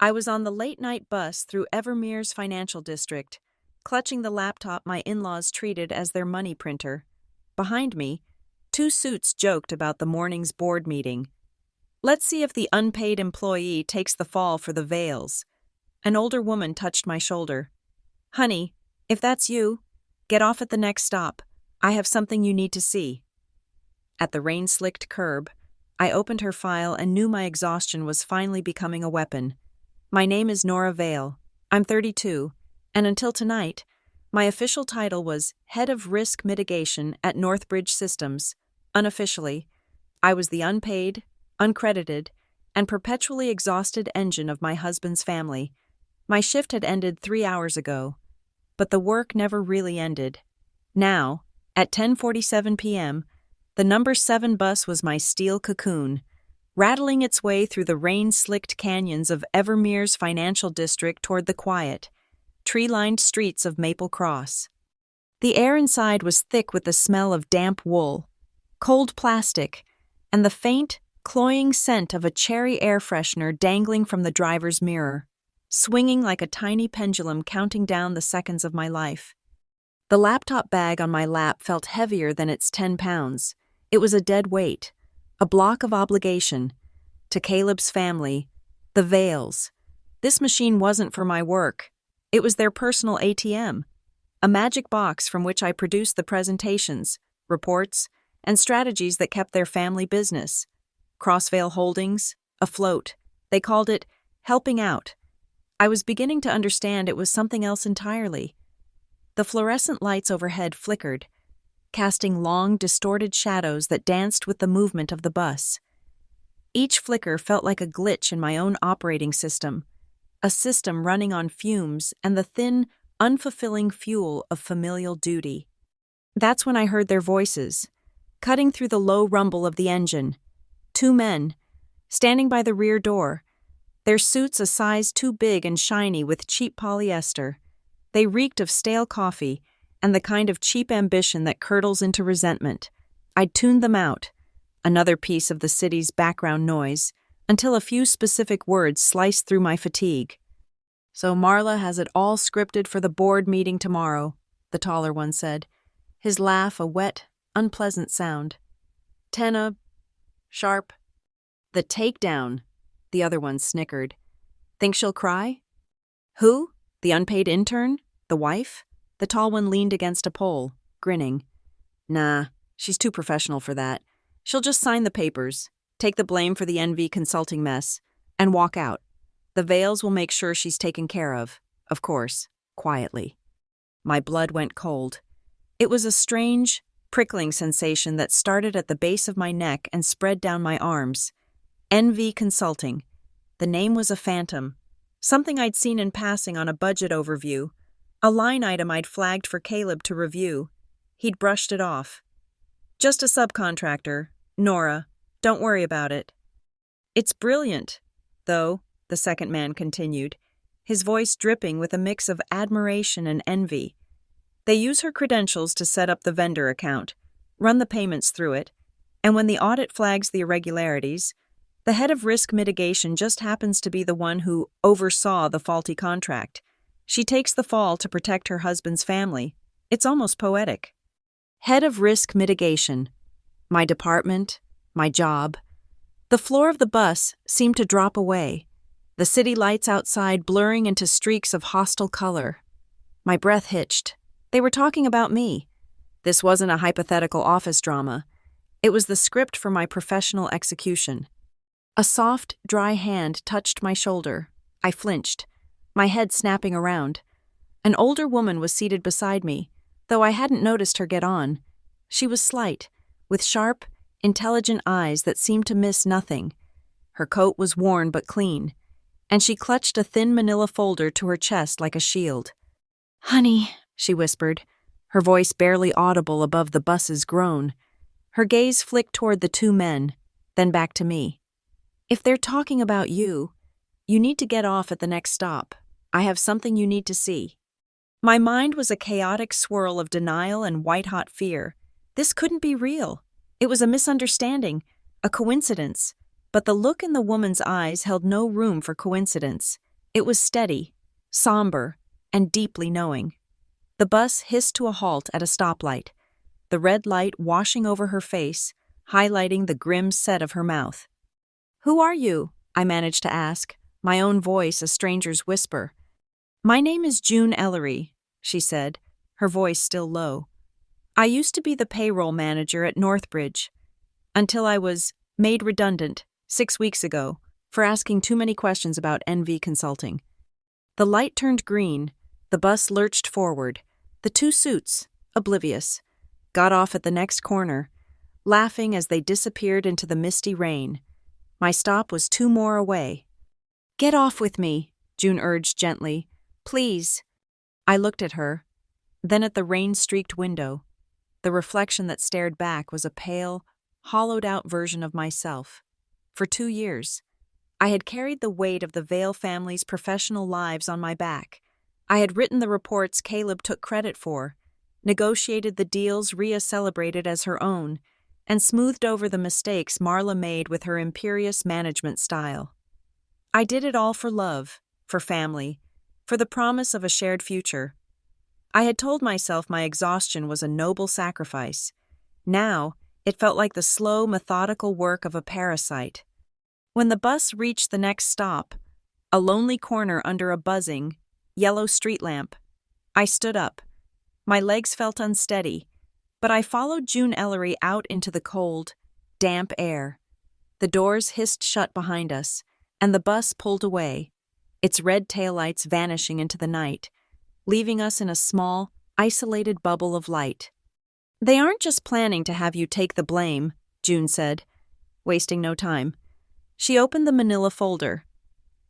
I was on the late-night bus through Evermere's financial district, clutching the laptop my in-laws treated as their money printer. Behind me, two suits joked about the morning's board meeting. Let's see if the unpaid employee takes the fall for the veils. An older woman touched my shoulder. Honey, if that's you, get off at the next stop. I have something you need to see. At the rain-slicked curb, I opened her file and knew my exhaustion was finally becoming a weapon. My name is Nora Vale. I'm 32, and until tonight, my official title was Head of Risk Mitigation at Northbridge Systems. Unofficially, I was the unpaid, uncredited, and perpetually exhausted engine of my husband's family. My shift had ended 3 hours ago, but the work never really ended. Now, at 10:47 p.m., the number 7 bus was my steel cocoon, rattling its way through the rain-slicked canyons of Evermere's financial district toward the quiet, tree-lined streets of Maple Cross. The air inside was thick with the smell of damp wool, cold plastic, and the faint, cloying scent of a cherry air freshener dangling from the driver's mirror, swinging like a tiny pendulum counting down the seconds of my life. The laptop bag on my lap felt heavier than its 10 pounds. It was a dead weight, a block of obligation. To Caleb's family, the Vales. This machine wasn't for my work. It was their personal ATM, a magic box from which I produced the presentations, reports, and strategies that kept their family business. Crossvale Holdings, afloat. They called it helping out. I was beginning to understand it was something else entirely. The fluorescent lights overhead flickered, casting long, distorted shadows that danced with the movement of the bus. Each flicker felt like a glitch in my own operating system, a system running on fumes and the thin, unfulfilling fuel of familial duty. That's when I heard their voices, cutting through the low rumble of the engine. 2 men, standing by the rear door, their suits a size too big and shiny with cheap polyester. They reeked of stale coffee and the kind of cheap ambition that curdles into resentment. I'd tuned them out, another piece of the city's background noise, until a few specific words sliced through my fatigue. So Marla has it all scripted for the board meeting tomorrow, the taller one said, his laugh a wet, unpleasant sound. Tenna, sharp. The takedown, the other one snickered. Think she'll cry? Who? The unpaid intern? The wife? The tall one leaned against a pole, grinning. Nah, she's too professional for that. She'll just sign the papers, take the blame for the NV consulting mess, and walk out. The Vales will make sure she's taken care of course, quietly. My blood went cold. It was a strange, prickling sensation that started at the base of my neck and spread down my arms. NV Consulting. The name was a phantom, something I'd seen in passing on a budget overview, a line item I'd flagged for Caleb to review. He'd brushed it off. Just a subcontractor, Nora. Don't worry about it. It's brilliant, though, the second man continued, his voice dripping with a mix of admiration and envy. They use her credentials to set up the vendor account, run the payments through it, and when the audit flags the irregularities, the head of risk mitigation just happens to be the one who oversaw the faulty contract. She takes the fall to protect her husband's family. It's almost poetic. Head of risk mitigation. My department, my job. The floor of the bus seemed to drop away, the city lights outside blurring into streaks of hostile color. My breath hitched. They were talking about me. This wasn't a hypothetical office drama. It was the script for my professional execution. A soft, dry hand touched my shoulder. I flinched, my head snapping around. An older woman was seated beside me, though I hadn't noticed her get on. She was slight, with sharp, intelligent eyes that seemed to miss nothing. Her coat was worn but clean, and she clutched a thin manila folder to her chest like a shield. "Honey," she whispered, her voice barely audible above the bus's groan. Her gaze flicked toward the 2 men, then back to me. "If they're talking about you, you need to get off at the next stop. I have something you need to see." My mind was a chaotic swirl of denial and white-hot fear. This couldn't be real. It was a misunderstanding, a coincidence. But the look in the woman's eyes held no room for coincidence. It was steady, somber, and deeply knowing. The bus hissed to a halt at a stoplight, the red light washing over her face, highlighting the grim set of her mouth. "Who are you?" I managed to ask, my own voice a stranger's whisper. "My name is June Ellery," she said, her voice still low. "I used to be the payroll manager at Northbridge, until I was made redundant 6 weeks ago for asking too many questions about NV Consulting." The light turned green, the bus lurched forward. The two suits, oblivious, got off at the next corner, laughing as they disappeared into the misty rain. My stop was 2 more away. "Get off with me," June urged gently. "Please." I looked at her, then at the rain-streaked window. The reflection that stared back was a pale, hollowed-out version of myself. For 2 years, I had carried the weight of the Vale family's professional lives on my back. I had written the reports Caleb took credit for, negotiated the deals Rhea celebrated as her own, and smoothed over the mistakes Marla made with her imperious management style. I did it all for love, for family, for the promise of a shared future. I had told myself my exhaustion was a noble sacrifice. Now, it felt like the slow, methodical work of a parasite. When the bus reached the next stop, a lonely corner under a buzzing, yellow street lamp, I stood up. My legs felt unsteady, but I followed June Ellery out into the cold, damp air. The doors hissed shut behind us, and the bus pulled away, its red taillights vanishing into the night, leaving us in a small, isolated bubble of light. "They aren't just planning to have you take the blame," June said, wasting no time. She opened the manila folder.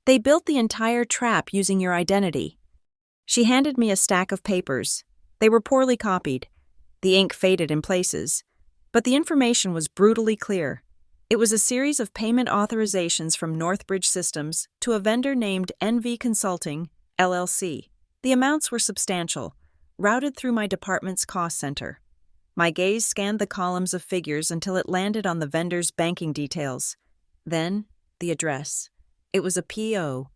"They built the entire trap using your identity." She handed me a stack of papers. They were poorly copied. The ink faded in places, but the information was brutally clear. It was a series of payment authorizations from Northbridge Systems to a vendor named NV Consulting, LLC. The amounts were substantial, routed through my department's cost center. My gaze scanned the columns of figures until it landed on the vendor's banking details. Then, the address. It was a P.O.,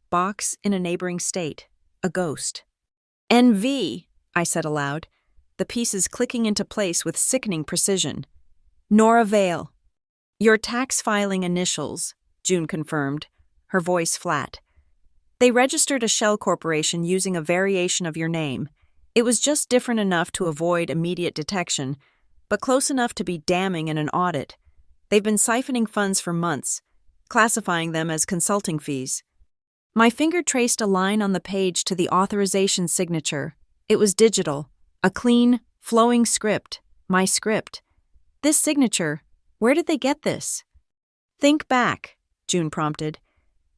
box in a neighboring state, a ghost. "NV," I said aloud, the pieces clicking into place with sickening precision. "Nora Vale." "Your tax filing initials," June confirmed, her voice flat. "They registered a shell corporation using a variation of your name. It was just different enough to avoid immediate detection, but close enough to be damning in an audit. They've been siphoning funds for months, classifying them as consulting fees." My finger traced a line on the page to the authorization signature. It was digital, a clean, flowing script, my script. This signature, where did they get this? "Think back," June prompted.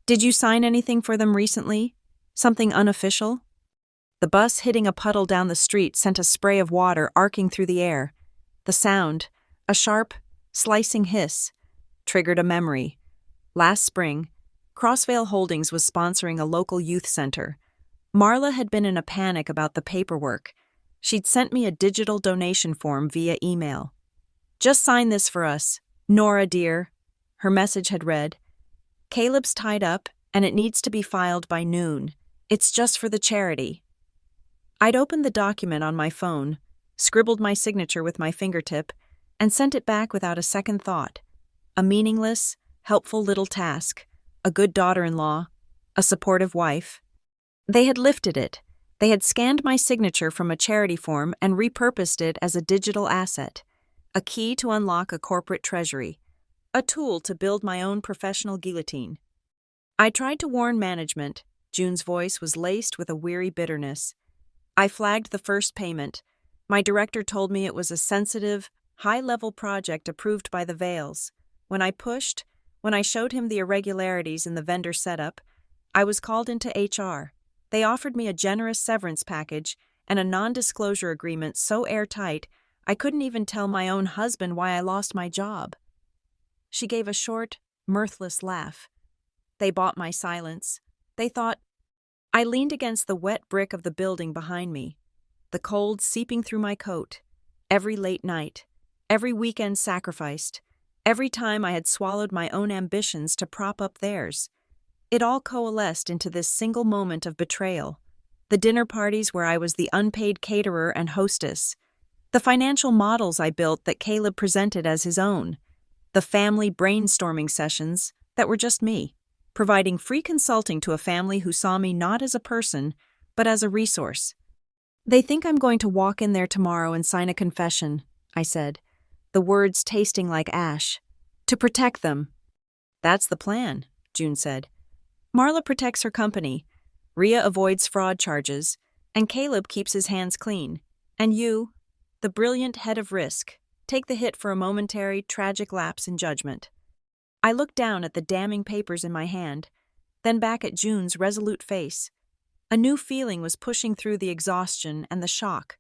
"Did you sign anything for them recently? Something unofficial?" The bus hitting a puddle down the street sent a spray of water arcing through the air. The sound, a sharp, slicing hiss, triggered a memory. Last spring, Crossvale Holdings was sponsoring a local youth center. Marla had been in a panic about the paperwork. She'd sent me a digital donation form via email. "Just sign this for us, Nora dear," her message had read. "Caleb's tied up, and it needs to be filed by noon. It's just for the charity." I'd opened the document on my phone, scribbled my signature with my fingertip, and sent it back without a second thought. A meaningless, helpful little task, a good daughter-in-law, a supportive wife. They had lifted it. They had scanned my signature from a charity form and repurposed it as a digital asset, a key to unlock a corporate treasury, a tool to build my own professional guillotine. I tried to warn management. June's voice was laced with a weary bitterness. I flagged the first payment. My director told me it was a sensitive, high-level project approved by the Vales. When I showed him the irregularities in the vendor setup, I was called into HR. They offered me a generous severance package and a non-disclosure agreement so airtight I couldn't even tell my own husband why I lost my job. She gave a short, mirthless laugh. They bought my silence. They thought. I leaned against the wet brick of the building behind me, the cold seeping through my coat. Every late night, every weekend sacrificed, every time I had swallowed my own ambitions to prop up theirs. It all coalesced into this single moment of betrayal. The dinner parties where I was the unpaid caterer and hostess. The financial models I built that Caleb presented as his own. The family brainstorming sessions that were just me, providing free consulting to a family who saw me not as a person, but as a resource. They think I'm going to walk in there tomorrow and sign a confession, I said, the words tasting like ash. To protect them. That's the plan, June said. Marla protects her company, Rhea avoids fraud charges, and Caleb keeps his hands clean. And you, the brilliant head of risk, take the hit for a momentary, tragic lapse in judgment. I looked down at the damning papers in my hand, then back at June's resolute face. A new feeling was pushing through the exhaustion and the shock.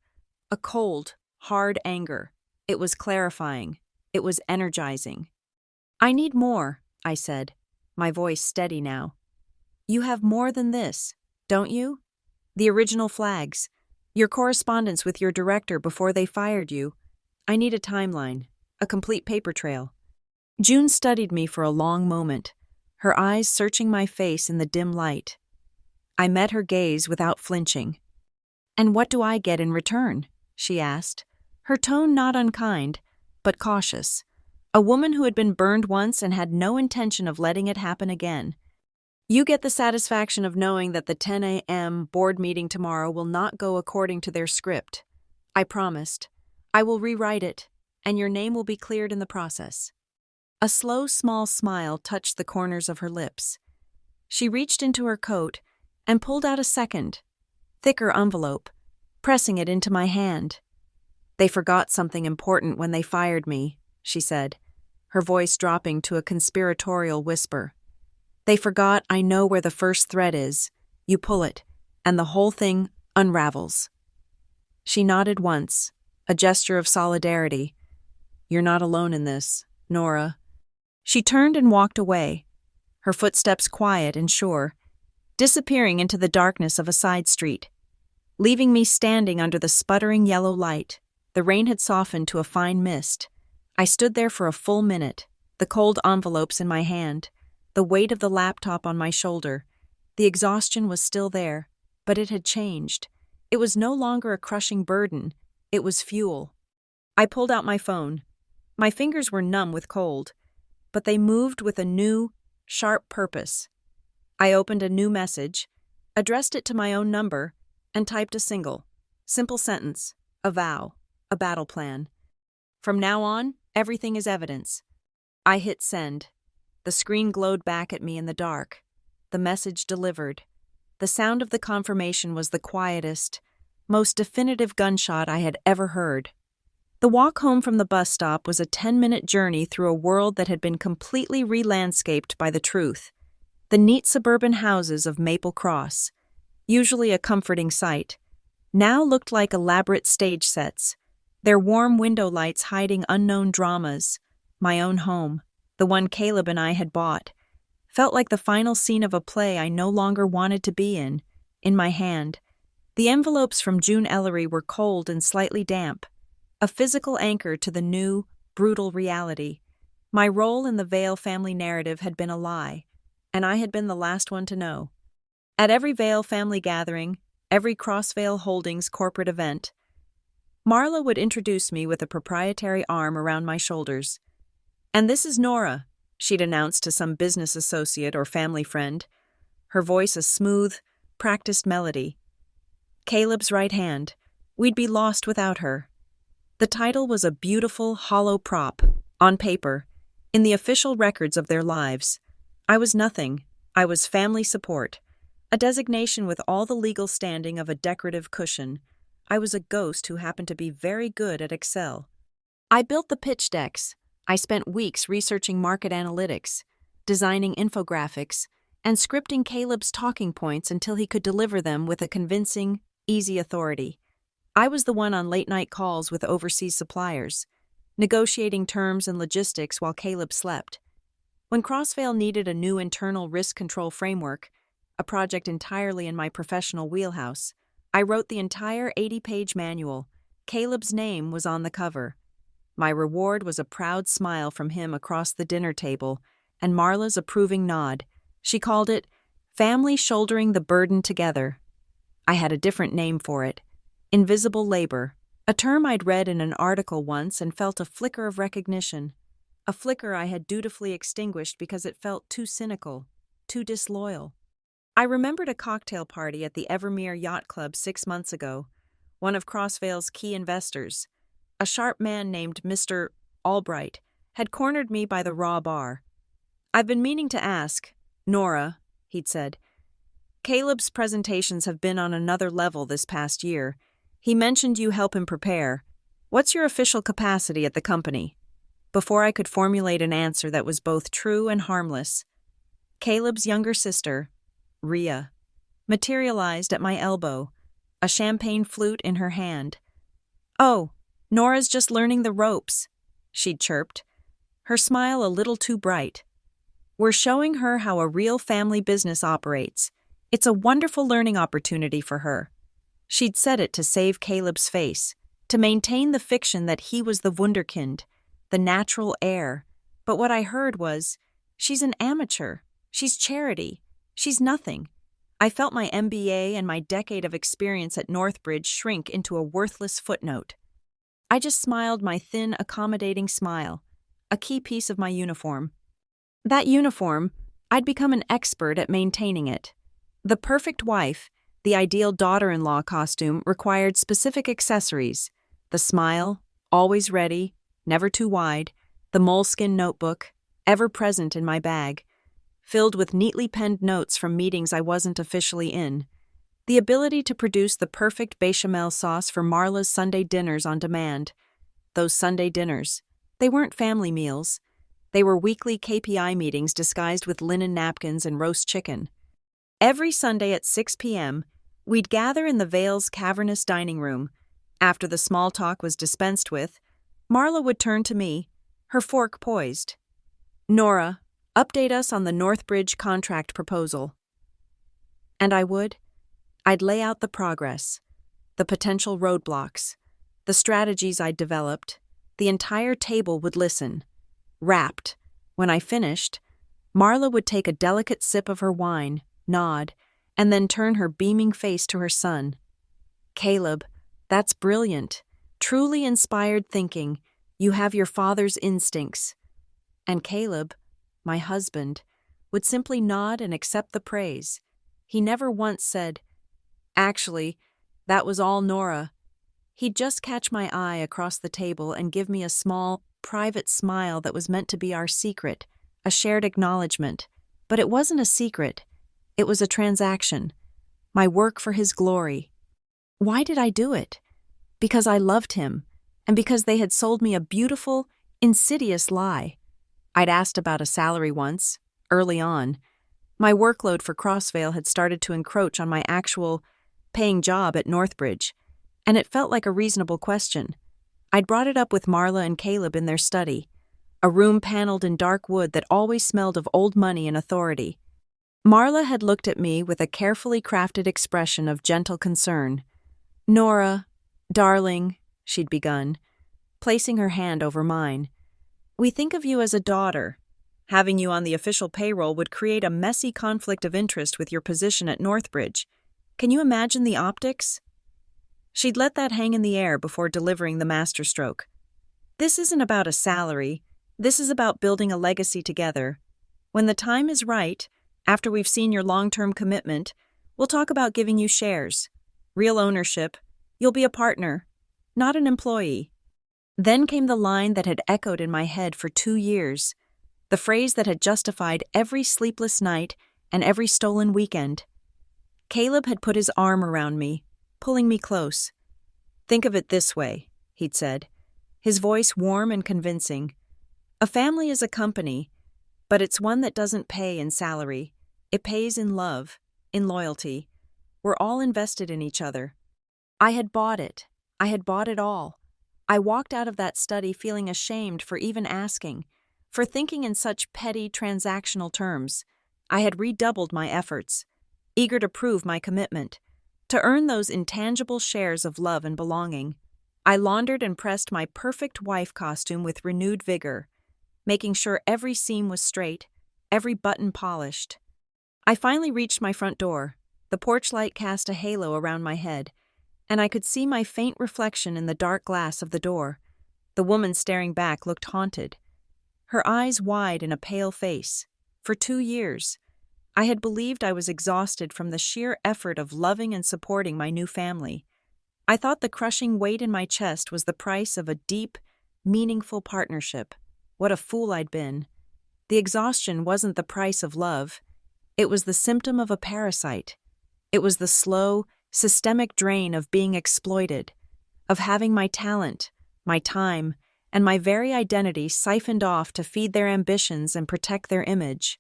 A cold, hard anger. It was clarifying. It was energizing. I need more, I said, my voice steady now. You have more than this, don't you? The original flags. Your correspondence with your director before they fired you. I need a timeline, a complete paper trail. June studied me for a long moment, her eyes searching my face in the dim light. I met her gaze without flinching. And what do I get in return? She asked, her tone not unkind, but cautious. A woman who had been burned once and had no intention of letting it happen again. You get the satisfaction of knowing that the 10 a.m. board meeting tomorrow will not go according to their script. I promised. I will rewrite it, and your name will be cleared in the process. A slow, small smile touched the corners of her lips. She reached into her coat and pulled out a second, thicker envelope, pressing it into my hand. They forgot something important when they fired me, she said, her voice dropping to a conspiratorial whisper. They forgot I know where the first thread is. You pull it, and the whole thing unravels. She nodded once, a gesture of solidarity. You're not alone in this, Nora. She turned and walked away, her footsteps quiet and sure, disappearing into the darkness of a side street, leaving me standing under the sputtering yellow light. The rain had softened to a fine mist. I stood there for a full minute, the cold envelopes in my hand, the weight of the laptop on my shoulder. The exhaustion was still there, but it had changed. It was no longer a crushing burden. It was fuel. I pulled out my phone. My fingers were numb with cold, but they moved with a new, sharp purpose. I opened a new message, addressed it to my own number, and typed a simple sentence, a vow, a battle plan. From now on, everything is evidence. I hit send. The screen glowed back at me in the dark. The message delivered. The sound of the confirmation was the quietest, most definitive gunshot I had ever heard. The walk home from the bus stop was a 10-minute journey through a world that had been completely re-landscaped by the truth. The neat suburban houses of Maple Cross, usually a comforting sight, now looked like elaborate stage sets, their warm window lights hiding unknown dramas. My own home, the one Caleb and I had bought, felt like the final scene of a play I no longer wanted to be in my hand. The envelopes from June Ellery were cold and slightly damp, a physical anchor to the new, brutal reality. My role in the Vale family narrative had been a lie, and I had been the last one to know. At every Vale family gathering, every Crossvale Holdings corporate event, Marla would introduce me with a proprietary arm around my shoulders. And this is Nora, she'd announce to some business associate or family friend, her voice a smooth, practiced melody. Caleb's right hand. We'd be lost without her. The title was a beautiful, hollow prop, on paper, in the official records of their lives. I was nothing. I was family support, a designation with all the legal standing of a decorative cushion. I was a ghost who happened to be very good at Excel. I built the pitch decks. I spent weeks researching market analytics, designing infographics, and scripting Caleb's talking points until he could deliver them with a convincing, easy authority. I was the one on late-night calls with overseas suppliers, negotiating terms and logistics while Caleb slept. When Crossvale needed a new internal risk control framework, a project entirely in my professional wheelhouse, I wrote the entire 80-page manual. Caleb's name was on the cover. My reward was a proud smile from him across the dinner table and Marla's approving nod. She called it family shouldering the burden together. I had a different name for it. Invisible labor, a term I'd read in an article once and felt a flicker of recognition. A flicker I had dutifully extinguished because it felt too cynical, too disloyal. I remembered a cocktail party at the Evermere Yacht Club 6 months ago. One of Crossvale's key investors, a sharp man named Mr. Albright, had cornered me by the raw bar. "I've been meaning to ask, Nora," he'd said. "Caleb's presentations have been on another level this past year. He mentioned you help him prepare. What's your official capacity at the company?" Before I could formulate an answer that was both true and harmless, Caleb's younger sister, Rhea, materialized at my elbow, a champagne flute in her hand. "Oh, Nora's just learning the ropes," she'd chirped, her smile a little too bright. "We're showing her how a real family business operates. It's a wonderful learning opportunity for her." She'd said it to save Caleb's face, to maintain the fiction that he was the wunderkind, the natural heir. But what I heard was, "She's an amateur. She's charity. She's nothing." I felt my MBA and my decade of experience at Northbridge shrink into a worthless footnote. I just smiled my thin, accommodating smile, a key piece of my uniform. That uniform, I'd become an expert at maintaining it. The perfect wife, the ideal daughter-in-law costume required specific accessories: the smile, always ready, never too wide; the moleskin notebook, ever present in my bag, filled with neatly penned notes from meetings I wasn't officially in; the ability to produce the perfect bechamel sauce for Marla's Sunday dinners on demand. Those Sunday dinners, they weren't family meals. They were weekly KPI meetings disguised with linen napkins and roast chicken. Every Sunday at 6 p.m., we'd gather in the Vale's cavernous dining room. After the small talk was dispensed with, Marla would turn to me, her fork poised. "Nora, update us on the Northbridge contract proposal." And I would. I'd lay out the progress, the potential roadblocks, the strategies I'd developed. The entire table would listen, rapt. When I finished, Marla would take a delicate sip of her wine, nod, and then turn her beaming face to her son. "Caleb, that's brilliant. Truly inspired thinking. You have your father's instincts." And Caleb, my husband, would simply nod and accept the praise. He never once said, "Actually, that was all Nora." He'd just catch my eye across the table and give me a small, private smile that was meant to be our secret, a shared acknowledgement. But it wasn't a secret. It was a transaction. My work for his glory. Why did I do it? Because I loved him, and because they had sold me a beautiful, insidious lie. I'd asked about a salary once, early on. My workload for Crossvale had started to encroach on my actual paying job at Northbridge, and it felt like a reasonable question. I'd brought it up with Marla and Caleb in their study, a room paneled in dark wood that always smelled of old money and authority. Marla had looked at me with a carefully crafted expression of gentle concern. "Nora, darling," she'd begun, placing her hand over mine. "We think of you as a daughter. Having you on the official payroll would create a messy conflict of interest with your position at Northbridge. Can you imagine the optics?" She'd let that hang in the air before delivering the masterstroke. "This isn't about a salary. This is about building a legacy together. When the time is right, after we've seen your long-term commitment, we'll talk about giving you shares. Real ownership. You'll be a partner, not an employee." Then came the line that had echoed in my head for 2 years, the phrase that had justified every sleepless night and every stolen weekend. Caleb had put his arm around me, pulling me close. "Think of it this way," he'd said, his voice warm and convincing. "A family is a company, but it's one that doesn't pay in salary. It pays in love, in loyalty. We're all invested in each other." I had bought it. I had bought it all. I walked out of that study feeling ashamed for even asking, for thinking in such petty, transactional terms. I had redoubled my efforts, eager to prove my commitment, to earn those intangible shares of love and belonging. I laundered and pressed my perfect wife costume with renewed vigor, making sure every seam was straight, every button polished. I finally reached my front door. The porch light cast a halo around my head, and I could see my faint reflection in the dark glass of the door. The woman staring back looked haunted, her eyes wide in a pale face. For 2 years, I had believed I was exhausted from the sheer effort of loving and supporting my new family. I thought the crushing weight in my chest was the price of a deep, meaningful partnership. What a fool I'd been. The exhaustion wasn't the price of love. It was the symptom of a parasite. It was the slow, systemic drain of being exploited, of having my talent, my time, and my very identity siphoned off to feed their ambitions and protect their image.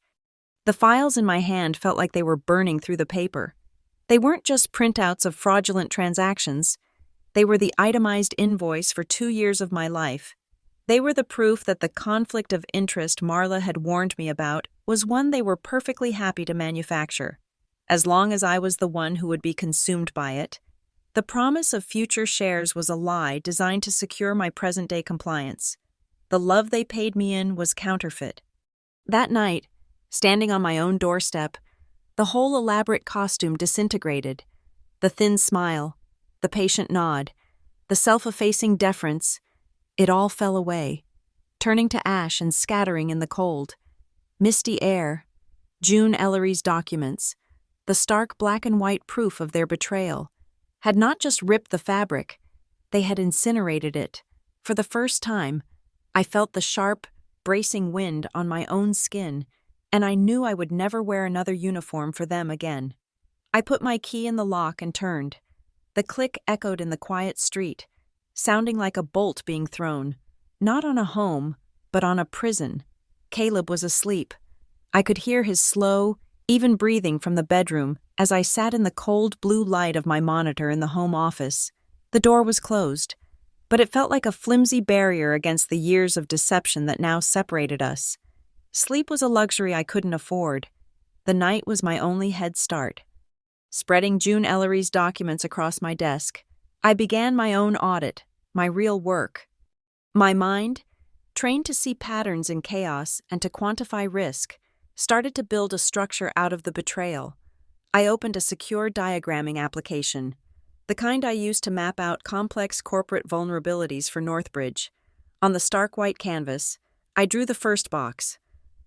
The files in my hand felt like they were burning through the paper. They weren't just printouts of fraudulent transactions. They were the itemized invoice for 2 years of my life. They were the proof that the conflict of interest Marla had warned me about was one they were perfectly happy to manufacture, as long as I was the one who would be consumed by it. The promise of future shares was a lie designed to secure my present-day compliance. The love they paid me in was counterfeit. That night, standing on my own doorstep, the whole elaborate costume disintegrated. The thin smile, the patient nod, the self-effacing deference, it all fell away, turning to ash and scattering in the cold. Misty air, June Ellery's documents, the stark black and white proof of their betrayal, had not just ripped the fabric, they had incinerated it. For the first time, I felt the sharp, bracing wind on my own skin, and I knew I would never wear another uniform for them again. I put my key in the lock and turned. The click echoed in the quiet street, sounding like a bolt being thrown, not on a home, but on a prison. Caleb was asleep. I could hear his slow, even breathing from the bedroom as I sat in the cold blue light of my monitor in the home office. The door was closed, but it felt like a flimsy barrier against the years of deception that now separated us. Sleep was a luxury I couldn't afford. The night was my only head start. Spreading June Ellery's documents across my desk, I began my own audit, my real work. My mind, trained to see patterns in chaos and to quantify risk, started to build a structure out of the betrayal. I opened a secure diagramming application, the kind I used to map out complex corporate vulnerabilities for Northbridge. On the stark white canvas, I drew the first box,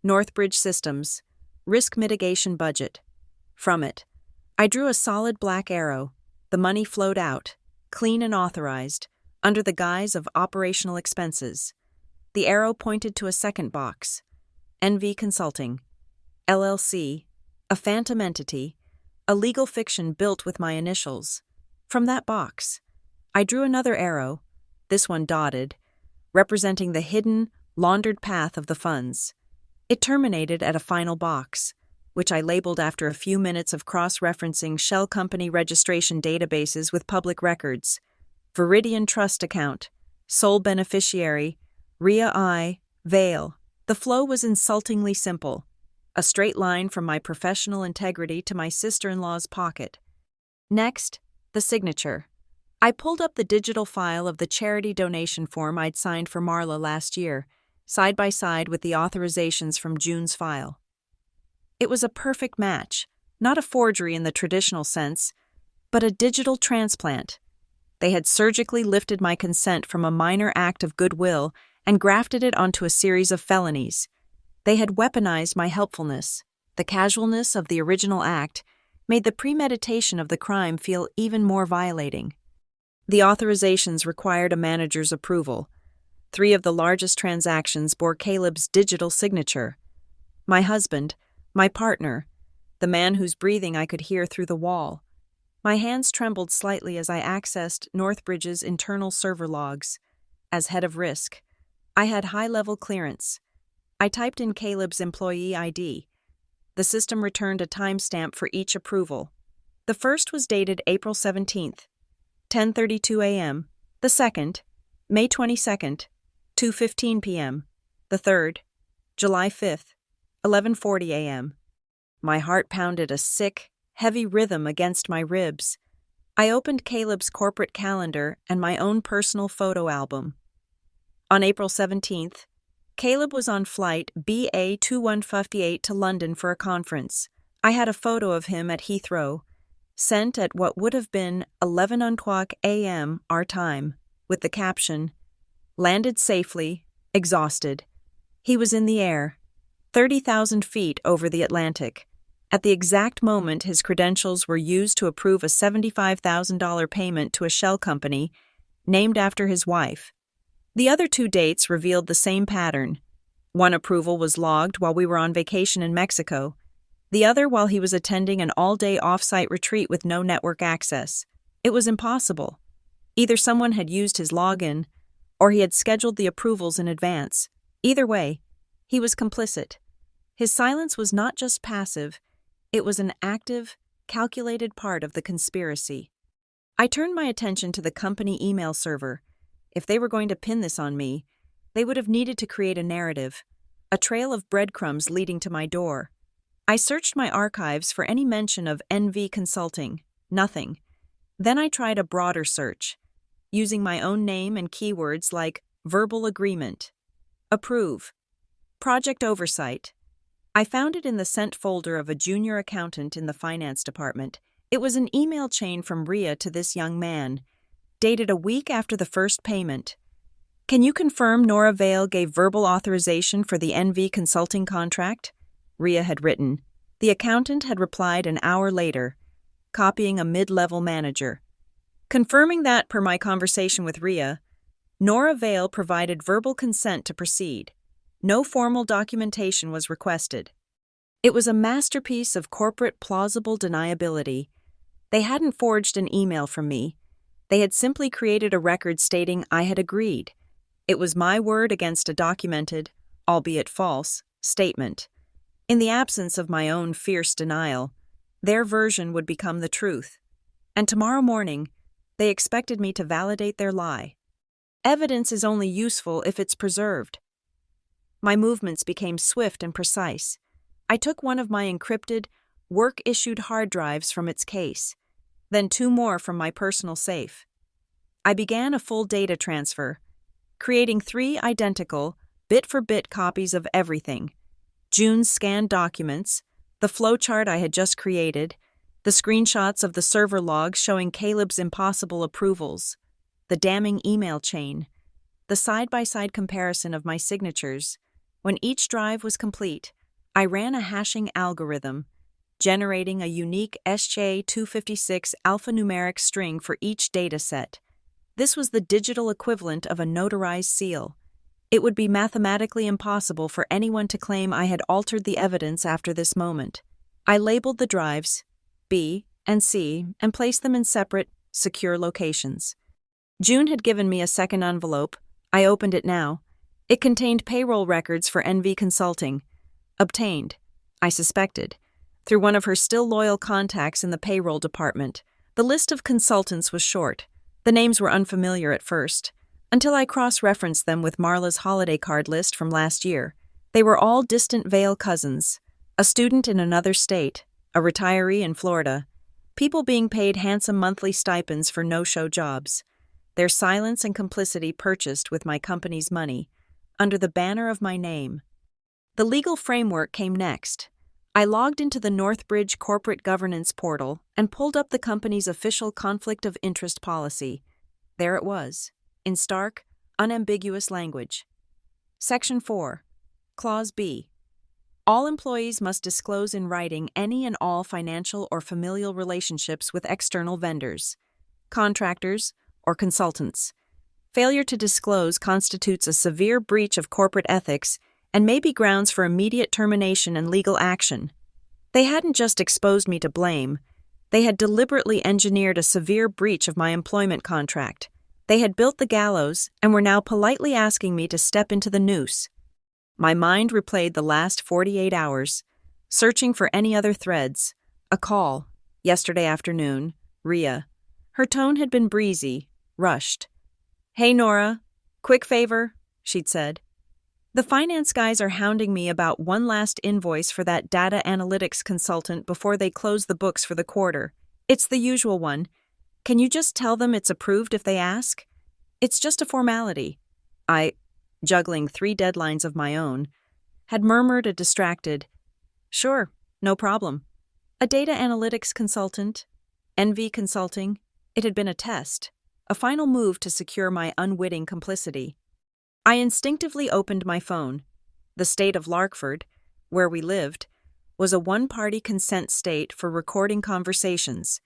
Northbridge Systems, Risk Mitigation Budget. From it, I drew a solid black arrow. The money flowed out, clean and authorized, under the guise of operational expenses. The arrow pointed to a second box, NV Consulting, LLC, a phantom entity, a legal fiction built with my initials. From that box, I drew another arrow, this one dotted, representing the hidden, laundered path of the funds. It terminated at a final box, which I labeled after a few minutes of cross-referencing shell company registration databases with public records. Viridian Trust Account, Sole Beneficiary, Ria I, Vale. The flow was insultingly simple. A straight line from my professional integrity to my sister-in-law's pocket. Next, the signature. I pulled up the digital file of the charity donation form I'd signed for Marla last year, side by side with the authorizations from June's file. It was a perfect match, not a forgery in the traditional sense, but a digital transplant. They had surgically lifted my consent from a minor act of goodwill and grafted it onto a series of felonies. They had weaponized my helpfulness. The casualness of the original act made the premeditation of the crime feel even more violating. The authorizations required a manager's approval. 3 of the largest transactions bore Caleb's digital signature. My husband, my partner, the man whose breathing I could hear through the wall. My hands trembled slightly as I accessed Northbridge's internal server logs. As head of risk, I had high-level clearance. I typed in Caleb's employee ID. The system returned a timestamp for each approval. The first was dated April 17th, 10:32 a.m. The second, May 22nd, 2:15 p.m. The third, July 5th, 11:40 a.m. My heart pounded a sick, heavy rhythm against my ribs. I opened Caleb's corporate calendar and my own personal photo album. On April 17th, Caleb was on flight BA 2158 to London for a conference. I had a photo of him at Heathrow, sent at what would have been 11:00 a.m. our time, with the caption, "Landed safely, exhausted." He was in the air, 30,000 feet over the Atlantic, at the exact moment his credentials were used to approve a $75,000 payment to a shell company named after his wife. The other two dates revealed the same pattern. One approval was logged while we were on vacation in Mexico, the other while he was attending an all-day off-site retreat with no network access. It was impossible. Either someone had used his login, or he had scheduled the approvals in advance. Either way, he was complicit. His silence was not just passive, it was an active, calculated part of the conspiracy. I turned my attention to the company email server. If they were going to pin this on me, they would have needed to create a narrative, a trail of breadcrumbs leading to my door. I searched my archives for any mention of NV Consulting. Nothing. Then I tried a broader search, using my own name and keywords like verbal agreement, approve, project oversight. I found it in the sent folder of a junior accountant in the finance department. It was an email chain from Ria to this young man, dated a week after the first payment. "Can you confirm Nora Vale gave verbal authorization for the NV Consulting contract?" Ria had written. The accountant had replied an hour later, copying a mid-level manager. Confirming that, per my conversation with Ria, Nora Vale provided verbal consent to proceed. No formal documentation was requested. It was a masterpiece of corporate plausible deniability. They hadn't forged an email from me. They had simply created a record stating I had agreed. It was my word against a documented, albeit false, statement. In the absence of my own fierce denial, their version would become the truth. And tomorrow morning, they expected me to validate their lie. Evidence is only useful if it's preserved. My movements became swift and precise. I took one of my encrypted, work-issued hard drives from its case, then two more from my personal safe. I began a full data transfer, creating 3 identical, bit-for-bit copies of everything: June's scanned documents, the flowchart I had just created, the screenshots of the server logs showing Caleb's impossible approvals, the damning email chain, the side-by-side comparison of my signatures. When each drive was complete, I ran a hashing algorithm, generating a unique SJ256 alphanumeric string for each data set. This was the digital equivalent of a notarized seal. It would be mathematically impossible for anyone to claim I had altered the evidence after this moment. I labeled the drives, B and C, and placed them in separate, secure locations. June had given me a second envelope. I opened it now. It contained payroll records for NV Consulting, obtained, I suspected, through one of her still loyal contacts in the payroll department. The list of consultants was short. The names were unfamiliar at first, until I cross-referenced them with Marla's holiday card list from last year. They were all distant Vale cousins, a student in another state, a retiree in Florida, people being paid handsome monthly stipends for no-show jobs, their silence and complicity purchased with my company's money, under the banner of my name. The legal framework came next. I logged into the Northbridge corporate governance portal and pulled up the company's official conflict of interest policy. There it was, in stark, unambiguous language. Section 4, Clause B. All employees must disclose in writing any and all financial or familial relationships with external vendors, contractors, or consultants. Failure to disclose constitutes a severe breach of corporate ethics and may be grounds for immediate termination and legal action. They hadn't just exposed me to blame. They had deliberately engineered a severe breach of my employment contract. They had built the gallows and were now politely asking me to step into the noose. My mind replayed the last 48 hours, searching for any other threads. A call, yesterday afternoon, Ria. Her tone had been breezy, rushed. "Hey, Nora, quick favor," she'd said. "The finance guys are hounding me about one last invoice for that data analytics consultant before they close the books for the quarter. It's the usual one. Can you just tell them it's approved if they ask? It's just a formality." I, juggling 3 deadlines of my own, had murmured a distracted, "Sure, no problem." A data analytics consultant, NV Consulting. It had been a test, a final move to secure my unwitting complicity. I instinctively opened my phone. The state of Larkford, where we lived, was a one-party consent state for recording conversations.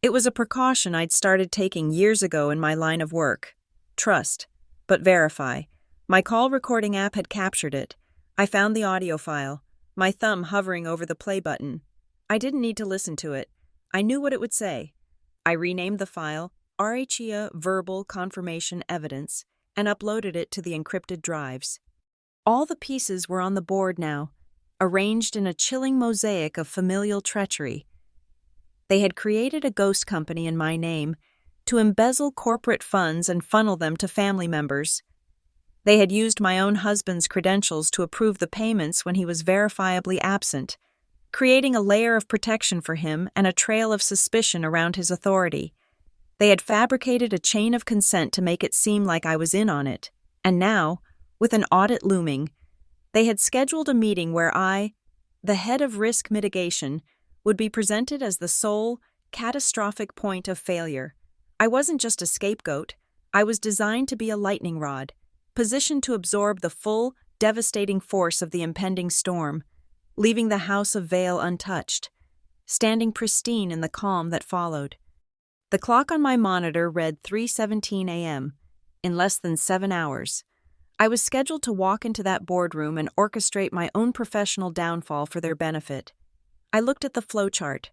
It was a precaution I'd started taking years ago in my line of work. Trust, but verify. My call recording app had captured it. I found the audio file, my thumb hovering over the play button. I didn't need to listen to it. I knew what it would say. I renamed the file RHEA Verbal Confirmation Evidence and uploaded it to the encrypted drives. All the pieces were on the board now, arranged in a chilling mosaic of familial treachery. They had created a ghost company in my name to embezzle corporate funds and funnel them to family members. They had used my own husband's credentials to approve the payments when he was verifiably absent, creating a layer of protection for him and a trail of suspicion around his authority. They had fabricated a chain of consent to make it seem like I was in on it, and now, with an audit looming, they had scheduled a meeting where I, the head of risk mitigation, would be presented as the sole, catastrophic point of failure. I wasn't just a scapegoat. I was designed to be a lightning rod, positioned to absorb the full, devastating force of the impending storm, leaving the house of Vale untouched, standing pristine in the calm that followed. The clock on my monitor read 3:17 a.m. In less than 7 hours. I was scheduled to walk into that boardroom and orchestrate my own professional downfall for their benefit. I looked at the flowchart,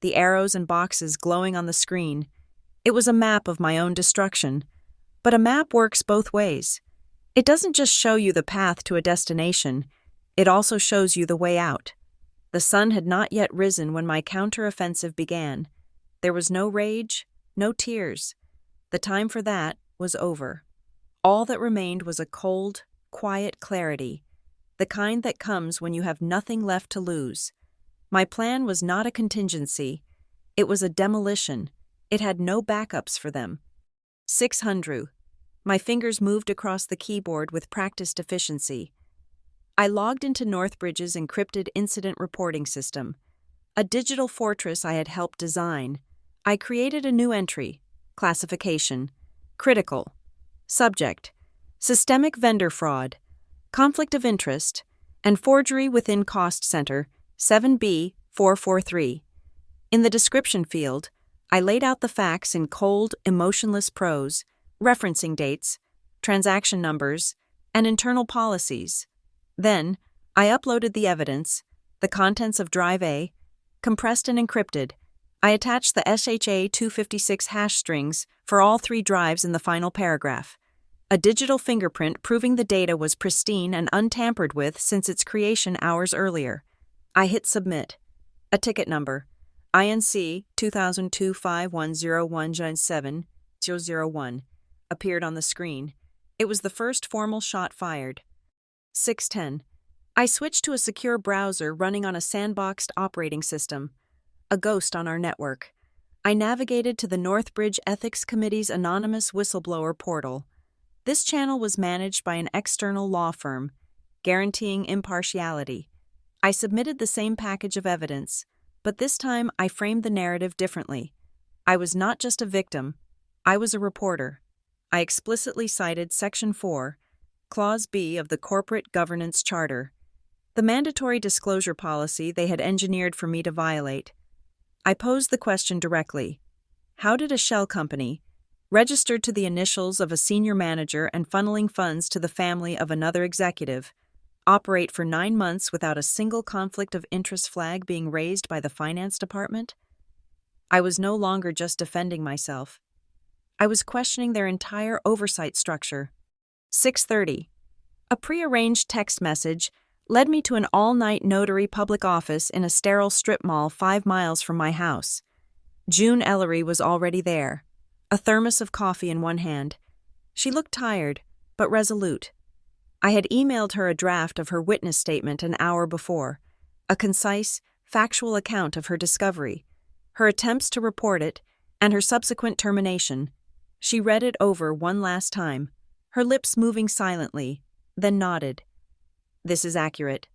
the arrows and boxes glowing on the screen. It was a map of my own destruction. But a map works both ways. It doesn't just show you the path to a destination, it also shows you the way out. The sun had not yet risen when my counteroffensive began. There was no rage, no tears. The time for that was over. All that remained was a cold, quiet clarity, the kind that comes when you have nothing left to lose. My plan was not a contingency. It was a demolition. It had no backups for them. 600. My fingers moved across the keyboard with practiced efficiency. I logged into Northbridge's encrypted incident reporting system, a digital fortress I had helped design. I created a new entry, classification, critical, subject, systemic vendor fraud, conflict of interest, and forgery within cost center 7B443. In the description field, I laid out the facts in cold, emotionless prose, referencing dates, transaction numbers, and internal policies. Then, I uploaded the evidence, the contents of Drive A, compressed and encrypted. I attached the SHA-256 hash strings for all 3 drives in the final paragraph, a digital fingerprint proving the data was pristine and untampered with since its creation hours earlier. I hit submit. A ticket number, INC 2002-510197-001, appeared on the screen. It was the first formal shot fired. 6:10. I switched to a secure browser running on a sandboxed operating system, a ghost on our network. I navigated to the Northbridge Ethics Committee's anonymous whistleblower portal. This channel was managed by an external law firm, guaranteeing impartiality. I submitted the same package of evidence, but this time I framed the narrative differently. I was not just a victim, I was a reporter. I explicitly cited Section 4, Clause B of the Corporate Governance Charter, the mandatory disclosure policy they had engineered for me to violate. I posed the question directly. How did a shell company, registered to the initials of a senior manager and funneling funds to the family of another executive, operate for 9 months without a single conflict of interest flag being raised by the finance department? I was no longer just defending myself. I was questioning their entire oversight structure. 6:30. A prearranged text message led me to an all-night notary public office in a sterile strip mall 5 miles from my house. June Ellery was already there, a thermos of coffee in one hand. She looked tired, but resolute. I had emailed her a draft of her witness statement an hour before, a concise, factual account of her discovery, her attempts to report it, and her subsequent termination. She read it over one last time, her lips moving silently, then nodded. This is accurate.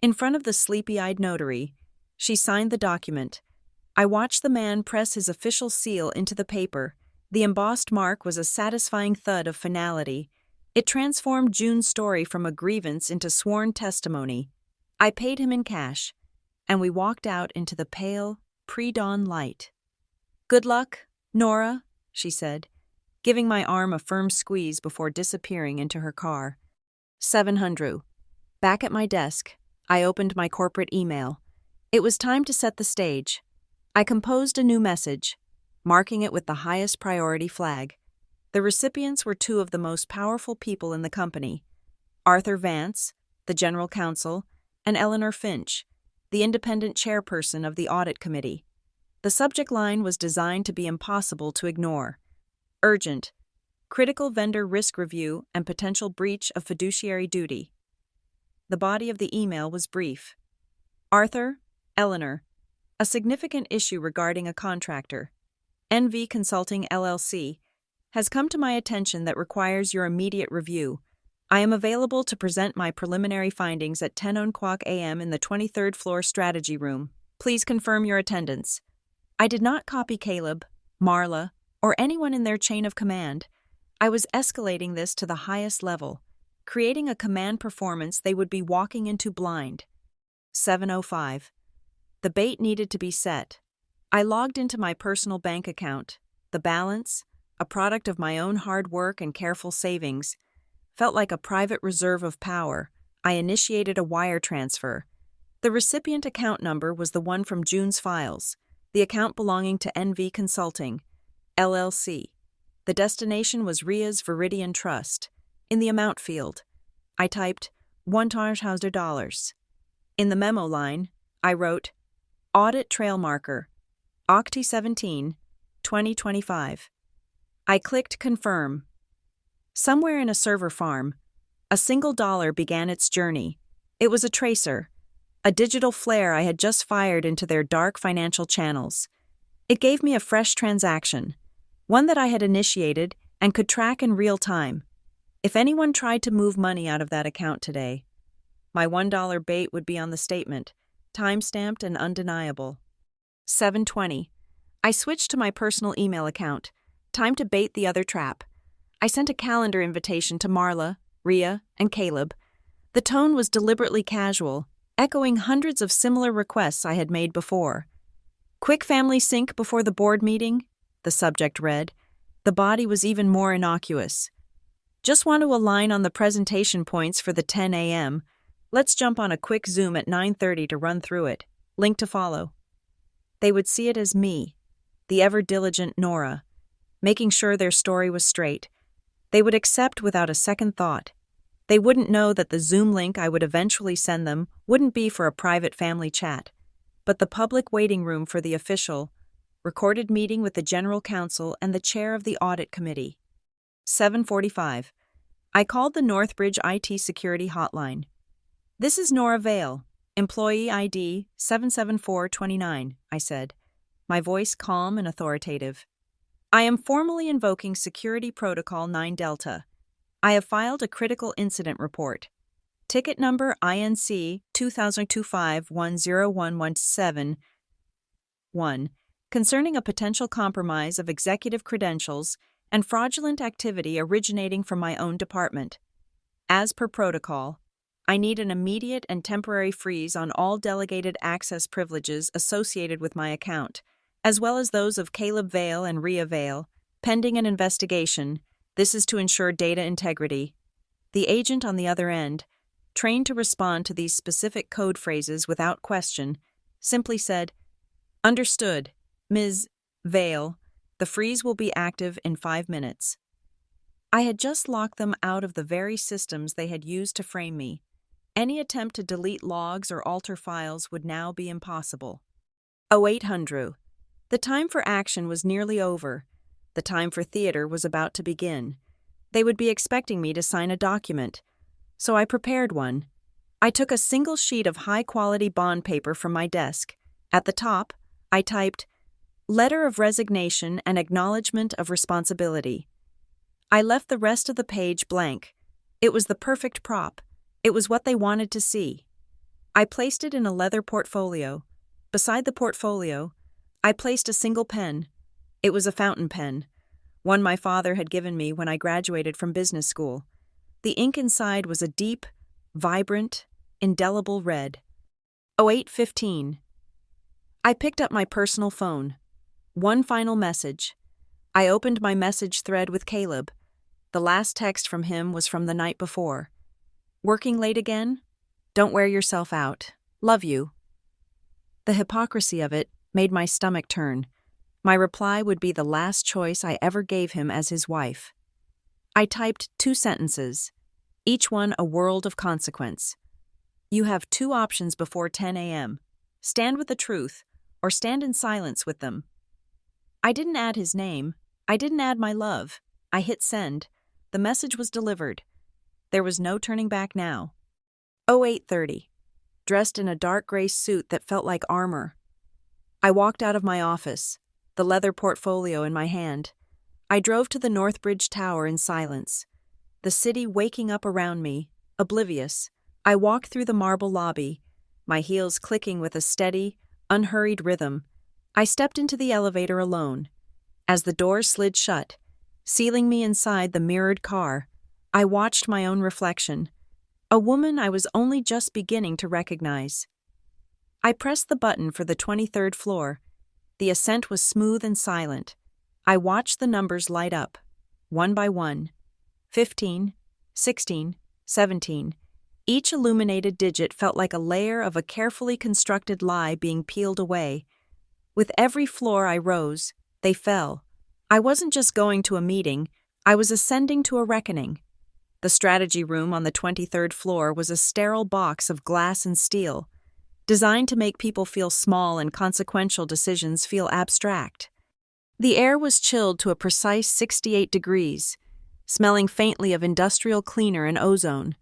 In front of the sleepy-eyed notary, She signed the document. I watched the man press his official seal into the paper. The embossed mark was a satisfying thud of finality. It transformed June's story from a grievance into sworn testimony. I paid him in cash, and we walked out into the pale, pre-dawn light. "Good luck, Nora," she said, giving my arm a firm squeeze before disappearing into her car. 700. Back at my desk, I opened my corporate email. It was time to set the stage. I composed a new message, marking it with the highest priority flag. The recipients were two of the most powerful people in the company: Arthur Vance, the general counsel, and Eleanor Finch, the independent chairperson of the audit committee. The subject line was designed to be impossible to ignore. Urgent, critical vendor risk review and potential breach of fiduciary duty. The body of the email was brief. Arthur, Eleanor, a significant issue regarding a contractor, NV Consulting LLC, has come to my attention that requires your immediate review. I am available to present my preliminary findings at 10:00 a.m. in the 23rd floor strategy room. Please confirm your attendance. I did not copy Caleb, Marla, or anyone in their chain of command. I was escalating this to the highest level, creating a command performance they would be walking into blind. 7:05. The bait needed to be set. I logged into my personal bank account. The balance, a product of my own hard work and careful savings, felt like a private reserve of power. I initiated a wire transfer. The recipient account number was the one from June's files, the account belonging to NV Consulting, LLC. The destination was Ria's Viridian Trust. In the amount field, I typed $1,000. In the memo line, I wrote, Audit Trail Marker, Octi 17, 2025. I clicked Confirm. Somewhere in a server farm, a single dollar began its journey. It was a tracer, a digital flare I had just fired into their dark financial channels. It gave me a fresh transaction, one that I had initiated and could track in real time. If anyone tried to move money out of that account today, my $1 bait would be on the statement, time-stamped and undeniable. 7:20. I switched to my personal email account. Time to bait the other trap. I sent a calendar invitation to Marla, Ria, and Caleb. The tone was deliberately casual, echoing hundreds of similar requests I had made before. Quick family sync before the board meeting, the subject read. The body was even more innocuous. Just want to align on the presentation points for the 10 a.m. Let's jump on a quick Zoom at 9:30 to run through it. Link to follow. They would see it as me, the ever-diligent Nora, making sure their story was straight. They would accept without a second thought. They wouldn't know that the Zoom link I would eventually send them wouldn't be for a private family chat, but the public waiting room for the official, recorded meeting with the general counsel and the chair of the audit committee. 7:45. I called the Northbridge IT security hotline. This is Nora Vale, employee ID 77429, I said, my voice calm and authoritative. I am formally invoking Security Protocol 9 Delta. I have filed a critical incident report. Ticket number INC 2025-10117-1, concerning a potential compromise of executive credentials and fraudulent activity originating from my own department. As per protocol, I need an immediate and temporary freeze on all delegated access privileges associated with my account, as well as those of Caleb Vale and Ria Vale, pending an investigation. This is to ensure data integrity. The agent on the other end, trained to respond to these specific code phrases without question, simply said, Understood, Ms. Vale. The freeze will be active in 5 minutes. I had just locked them out of the very systems they had used to frame me. Any attempt to delete logs or alter files would now be impossible. 0800. The time for action was nearly over. The time for theater was about to begin. They would be expecting me to sign a document, so I prepared one. I took a single sheet of high-quality bond paper from my desk. At the top, I typed, Letter of Resignation and Acknowledgement of Responsibility. I left the rest of the page blank. It was the perfect prop. It was what they wanted to see. I placed it in a leather portfolio, Beside the portfolio, I placed a single pen. It was a fountain pen, one my father had given me when I graduated from business school. The ink inside was a deep, vibrant, indelible red. 08:15. I picked up my personal phone. One final message. I opened my message thread with Caleb. The last text from him was from the night before. Working late again? Don't wear yourself out. Love you. The hypocrisy of it made my stomach turn. My reply would be the last choice I ever gave him as his wife. I typed 2 sentences, each one a world of consequence. You have 2 options before 10 a.m. Stand with the truth, or stand in silence with them. I didn't add his name. I didn't add my love. I hit send. The message was delivered. There was no turning back now. 08:30. Dressed in a dark gray suit that felt like armor. I walked out of my office, the leather portfolio in my hand. I drove to the Northbridge Tower in silence. The city waking up around me, oblivious. I walked through the marble lobby, my heels clicking with a steady, unhurried rhythm. I stepped into the elevator alone. As the doors slid shut, sealing me inside the mirrored car, I watched my own reflection, a woman I was only just beginning to recognize. I pressed the button for the 23rd floor. The ascent was smooth and silent. I watched the numbers light up, one by one. 15, 16, 17. Each illuminated digit felt like a layer of a carefully constructed lie being peeled away. With every floor I rose, they fell. I wasn't just going to a meeting, I was ascending to a reckoning. The strategy room on the 23rd floor was a sterile box of glass and steel, designed to make people feel small and consequential decisions feel abstract. The air was chilled to a precise 68 degrees, smelling faintly of industrial cleaner and ozone.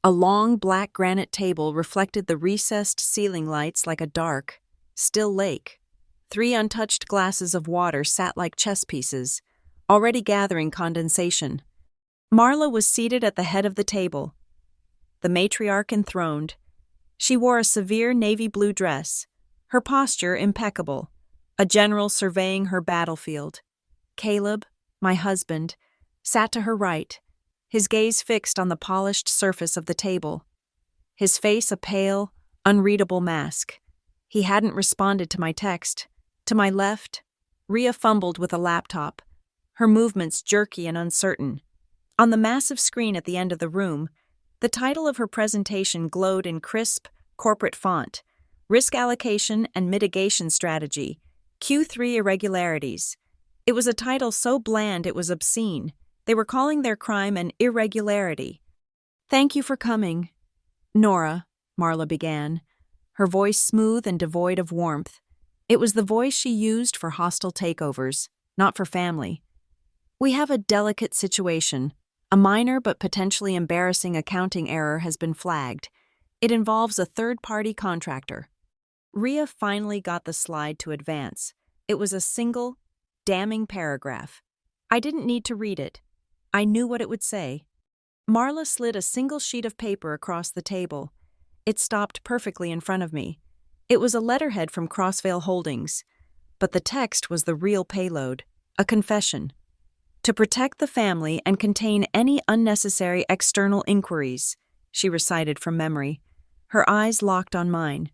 A long black granite table reflected the recessed ceiling lights like a dark, still lake. 3 untouched glasses of water sat like chess pieces, already gathering condensation. Marla was seated at the head of the table, the matriarch enthroned. She wore a severe navy blue dress, her posture impeccable, a general surveying her battlefield. Caleb, my husband, sat to her right, his gaze fixed on the polished surface of the table. His face a pale, unreadable mask. He hadn't responded to my text. To my left, Rhea fumbled with a laptop, her movements jerky and uncertain. On the massive screen at the end of the room, the title of her presentation glowed in crisp, corporate font: Risk Allocation and Mitigation Strategy, Q3 Irregularities. It was a title so bland it was obscene. They were calling their crime an irregularity. "Thank you for coming, Nora," Marla began, her voice smooth and devoid of warmth. It was the voice she used for hostile takeovers, not for family. "We have a delicate situation. A minor but potentially embarrassing accounting error has been flagged. It involves a third-party contractor." Rhea finally got the slide to advance. It was a single, damning paragraph. I didn't need to read it. I knew what it would say. Marla slid a single sheet of paper across the table. It stopped perfectly in front of me. It was a letterhead from Crossvale Holdings, but the text was the real payload, a confession. "To protect the family and contain any unnecessary external inquiries," she recited from memory. Her eyes locked on mine.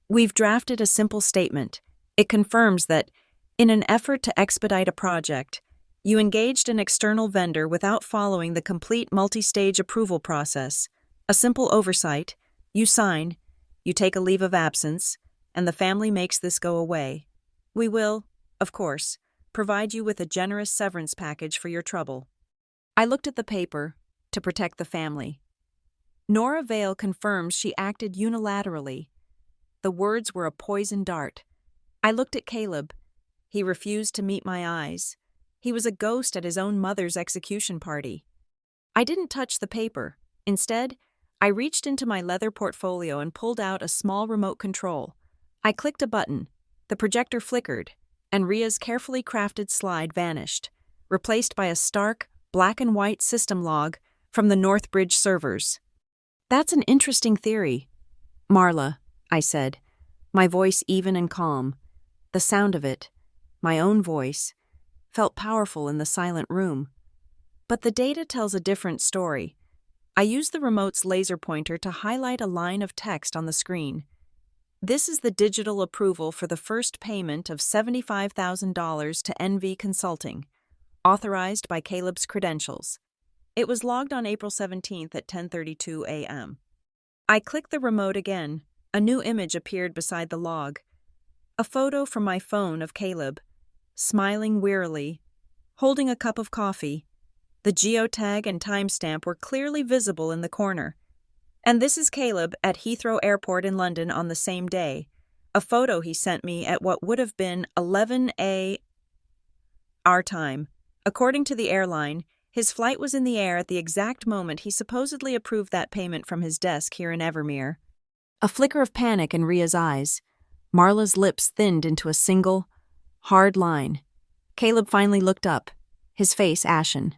"We've drafted a simple statement. It confirms that, in an effort to expedite a project, you engaged an external vendor without following the complete multi-stage approval process. A simple oversight. You sign, you take a leave of absence, and the family makes this go away. We will, of course, provide you with a generous severance package for your trouble." I looked at the paper, "To protect the family." Nora Vale confirms she acted unilaterally. The words were a poison dart. I looked at Caleb. He refused to meet my eyes. He was a ghost at his own mother's execution party. I didn't touch the paper. Instead, I reached into my leather portfolio and pulled out a small remote control. I clicked a button. The projector flickered, and Rhea's carefully crafted slide vanished, replaced by a stark, black and white system log from the Northbridge servers. "That's an interesting theory, Marla," I said. my voice even and calm. The sound of it, my own voice, felt powerful in the silent room. But the data tells a different story. I used the remote's laser pointer to highlight a line of text on the screen. This is the digital approval for the first payment of $75,000 to NV Consulting, authorized by Caleb's credentials. It was logged on April 17th at 10:32 a.m. I clicked the remote again. A new image appeared beside the log. A photo from my phone of Caleb, smiling wearily, holding a cup of coffee. The geotag and timestamp were clearly visible in the corner. And this is Caleb at Heathrow Airport in London on the same day. A photo he sent me at what would have been 11 a.m. our time. According to the airline, his flight was in the air at the exact moment he supposedly approved that payment from his desk here in Evermere. A flicker of panic in Ria's eyes. Marla's lips thinned into a single, hard line. Caleb finally looked up, his face ashen.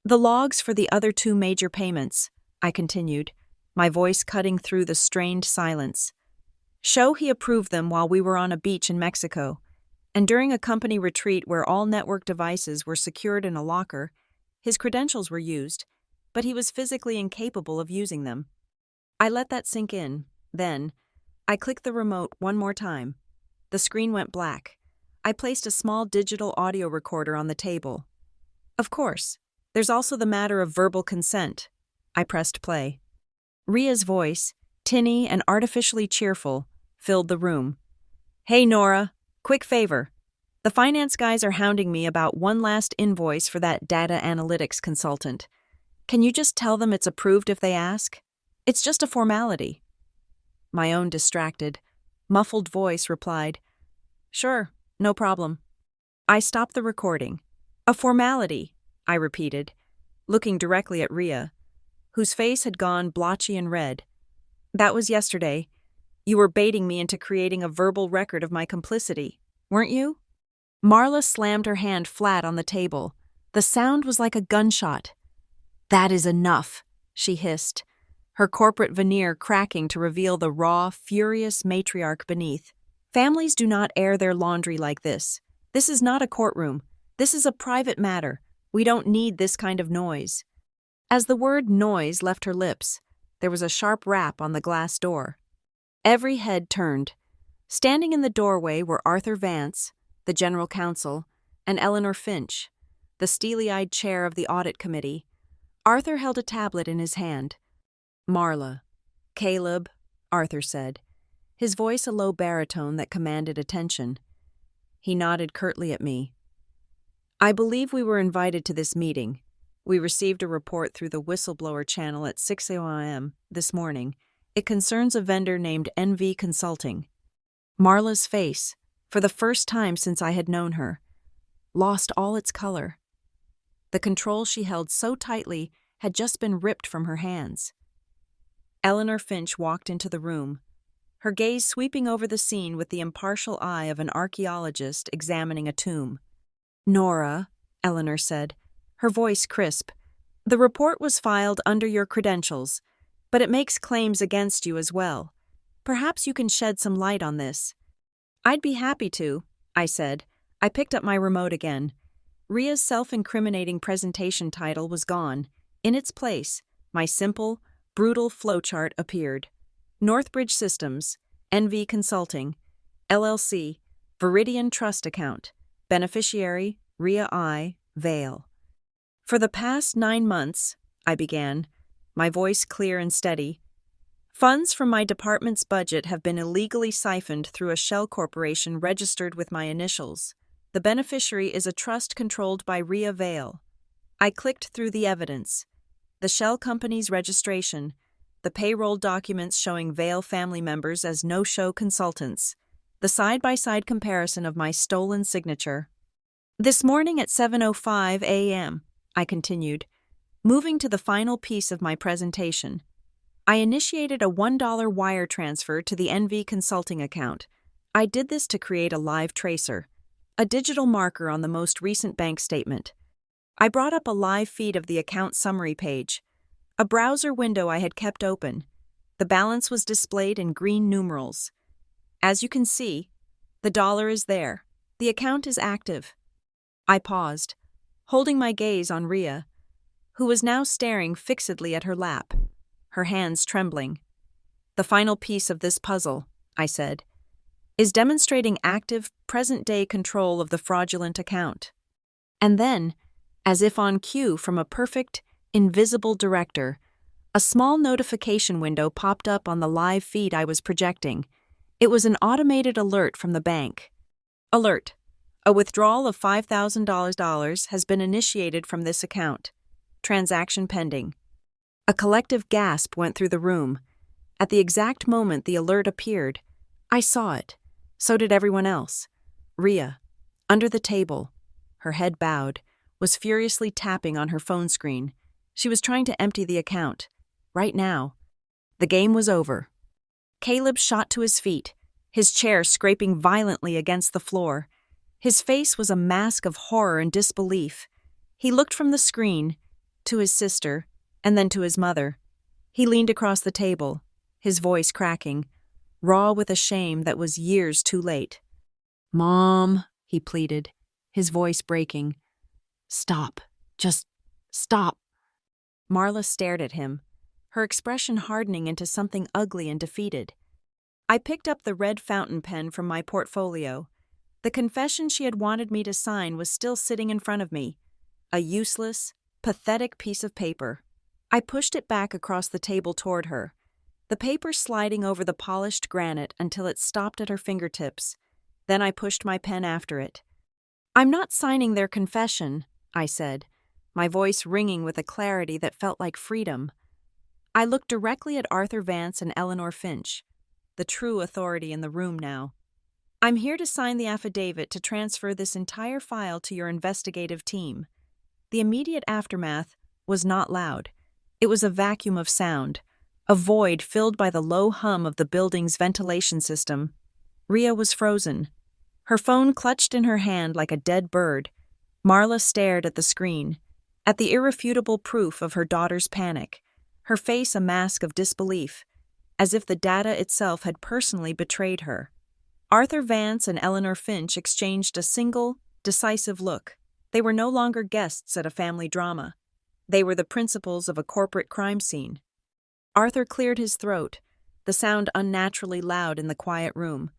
The logs for the other two major payments, I continued, my voice cutting through the strained silence, show he approved them while we were on a beach in Mexico, and during a company retreat where all network devices were secured in a locker. His credentials were used, but he was physically incapable of using them. I let that sink in. Then, I clicked the remote one more time. The screen went black. I placed a small digital audio recorder on the table. Of course, there's also the matter of verbal consent. I pressed play. Ria's voice, tinny and artificially cheerful, filled the room. Hey, Nora, quick favor. The finance guys are hounding me about one last invoice for that data analytics consultant. Can you just tell them it's approved if they ask? It's just a formality. My own distracted, muffled voice replied, Sure, no problem. I stopped the recording. A formality, I repeated, looking directly at Ria, whose face had gone blotchy and red. That was yesterday. You were baiting me into creating a verbal record of my complicity, weren't you? Marla slammed her hand flat on the table. The sound was like a gunshot. That is enough, she hissed, her corporate veneer cracking to reveal the raw, furious matriarch beneath. Families do not air their laundry like this. This is not a courtroom. This is a private matter. We don't need this kind of noise. As the word noise left her lips, there was a sharp rap on the glass door. Every head turned. Standing in the doorway were Arthur Vance, the general counsel, and Eleanor Finch, the steely-eyed chair of the audit committee. Arthur held a tablet in his hand. Marla. Caleb, Arthur said, his voice a low baritone that commanded attention. He nodded curtly at me. I believe we were invited to this meeting. We received a report through the whistleblower channel at 6 a.m. this morning. It concerns a vendor named NV Consulting. Marla's face, for the first time since I had known her, lost all its color. The control she held so tightly had just been ripped from her hands. Eleanor Finch walked into the room, her gaze sweeping over the scene with the impartial eye of an archaeologist examining a tomb. Nora, Eleanor said, her voice crisp, the report was filed under your credentials, but it makes claims against you as well. Perhaps you can shed some light on this. I'd be happy to, I said. I picked up my remote again. Ria's self-incriminating presentation title was gone. In its place, my simple, brutal flowchart appeared. Northbridge Systems, NV Consulting, LLC, Viridian Trust Account, Beneficiary, Ria I, Vale. For the past 9 months, I began, my voice clear and steady, funds from my department's budget have been illegally siphoned through a shell corporation registered with my initials. The beneficiary is a trust controlled by Ria Vale. I clicked through the evidence. The shell company's registration, the payroll documents showing Vale family members as no-show consultants, the side-by-side comparison of my stolen signature. This morning at 7:05 a.m., I continued, moving to the final piece of my presentation. I initiated a $1 wire transfer to the NV Consulting account. I did this to create a live tracer, a digital marker on the most recent bank statement. I brought up a live feed of the account summary page, a browser window I had kept open. The balance was displayed in green numerals. As you can see, the dollar is there. The account is active. I paused, holding my gaze on Rhea, who was now staring fixedly at her lap, her hands trembling. The final piece of this puzzle, I said, is demonstrating active, present-day control of the fraudulent account. And then, as if on cue from a perfect, invisible director, a small notification window popped up on the live feed I was projecting. It was an automated alert from the bank. Alert. A withdrawal of $5,000 has been initiated from this account. Transaction pending. A collective gasp went through the room. At the exact moment the alert appeared, I saw it. So did everyone else. Rhea, under the table, her head bowed, was furiously tapping on her phone screen. She was trying to empty the account. Right now. The game was over. Caleb shot to his feet, his chair scraping violently against the floor. His face was a mask of horror and disbelief. He looked from the screen, to his sister, and then to his mother. He leaned across the table, his voice cracking, raw with a shame that was years too late. "Mom," he pleaded, his voice breaking. "Stop. Just stop." Marla stared at him, her expression hardening into something ugly and defeated. I picked up the red fountain pen from my portfolio. The confession she had wanted me to sign was still sitting in front of me, a useless, pathetic piece of paper. I pushed it back across the table toward her, the paper sliding over the polished granite until it stopped at her fingertips. Then I pushed my pen after it. "I'm not signing their confession," I said, my voice ringing with a clarity that felt like freedom. I looked directly at Arthur Vance and Eleanor Finch, the true authority in the room now. "I'm here to sign the affidavit to transfer this entire file to your investigative team." The immediate aftermath was not loud. It was a vacuum of sound, a void filled by the low hum of the building's ventilation system. Rhea was frozen, her phone clutched in her hand like a dead bird. Marla stared at the screen, at the irrefutable proof of her daughter's panic, her face a mask of disbelief, as if the data itself had personally betrayed her. Arthur Vance and Eleanor Finch exchanged a single, decisive look. They were no longer guests at a family drama. They were the principals of a corporate crime scene. Arthur cleared his throat, the sound unnaturally loud in the quiet room.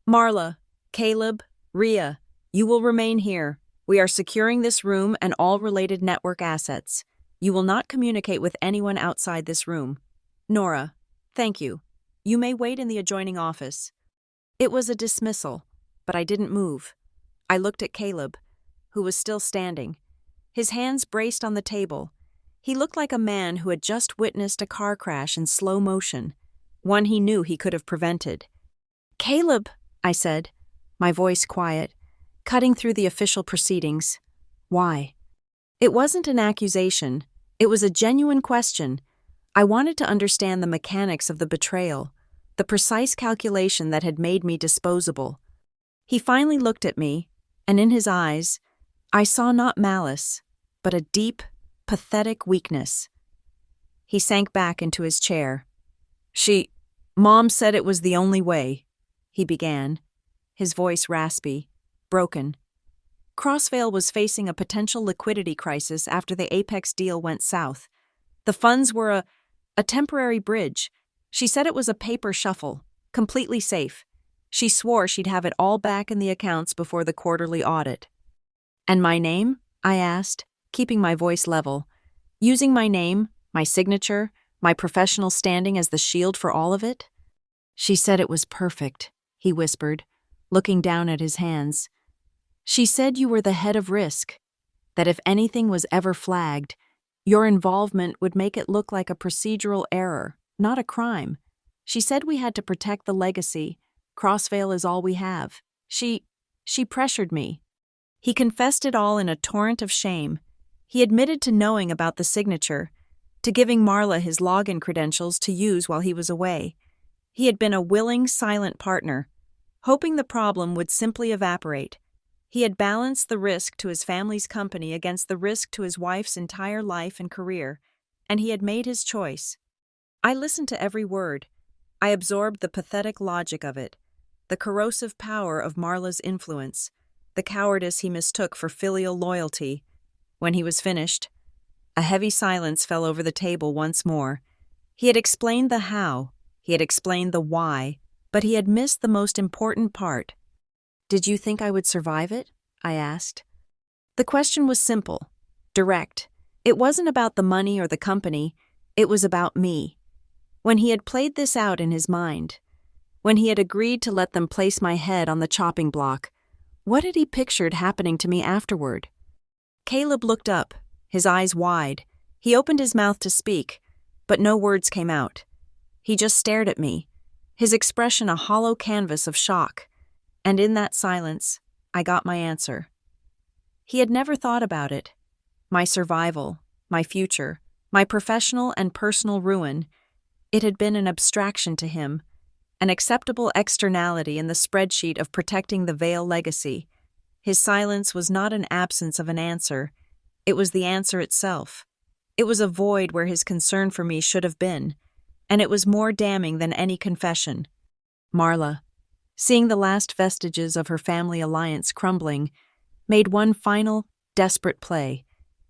"Marla, Caleb, Rhea, you will remain here. We are securing this room and all related network assets. You will not communicate with anyone outside this room. Nora, thank you. You may wait in the adjoining office." It was a dismissal, but I didn't move. I looked at Caleb, who was still standing, his hands braced on the table. He looked like a man who had just witnessed a car crash in slow motion, one he knew he could have prevented. "Caleb," I said, my voice quiet, cutting through the official proceedings. "Why?" It wasn't an accusation. It was a genuine question. I wanted to understand the mechanics of the betrayal, the precise calculation that had made me disposable. He finally looked at me, and in his eyes, I saw not malice, but a deep, pathetic weakness. He sank back into his chair. Mom said it was the only way," he began, his voice raspy, broken. Crossvale was facing a potential liquidity crisis after the Apex deal went south. The funds were a temporary bridge. She said it was a paper shuffle, completely safe. She swore she'd have it all back in the accounts before the quarterly audit. "And my name?" I asked, keeping my voice level. "Using my name, my signature, my professional standing as the shield for all of it?" "She said it was perfect," he whispered, looking down at his hands. "She said you were the head of risk, that if anything was ever flagged, your involvement would make it look like a procedural error, not a crime. She said we had to protect the legacy. Crossvale is all we have. She pressured me." He confessed it all in a torrent of shame. He admitted to knowing about the signature, to giving Marla his login credentials to use while he was away. He had been a willing, silent partner, hoping the problem would simply evaporate. He had balanced the risk to his family's company against the risk to his wife's entire life and career, and he had made his choice. I listened to every word. I absorbed the pathetic logic of it. the corrosive power of Marla's influence, the cowardice he mistook for filial loyalty. When he was finished, a heavy silence fell over the table once more. He had explained the how, he had explained the why, but he had missed the most important part. "Did you think I would survive it?" I asked. The question was simple, direct. It wasn't about the money or the company, it was about me. When he had played this out in his mind, when he had agreed to let them place my head on the chopping block, what had he pictured happening to me afterward? Caleb looked up, his eyes wide. He opened his mouth to speak, but no words came out. He just stared at me, his expression a hollow canvas of shock. And in that silence, I got my answer. He had never thought about it. My survival, my future, my professional and personal ruin, it had been an abstraction to him, an acceptable externality in the spreadsheet of protecting the Vale legacy. His silence was not an absence of an answer, it was the answer itself. It was a void where his concern for me should have been, and it was more damning than any confession. Marla, seeing the last vestiges of her family alliance crumbling, made one final, desperate play.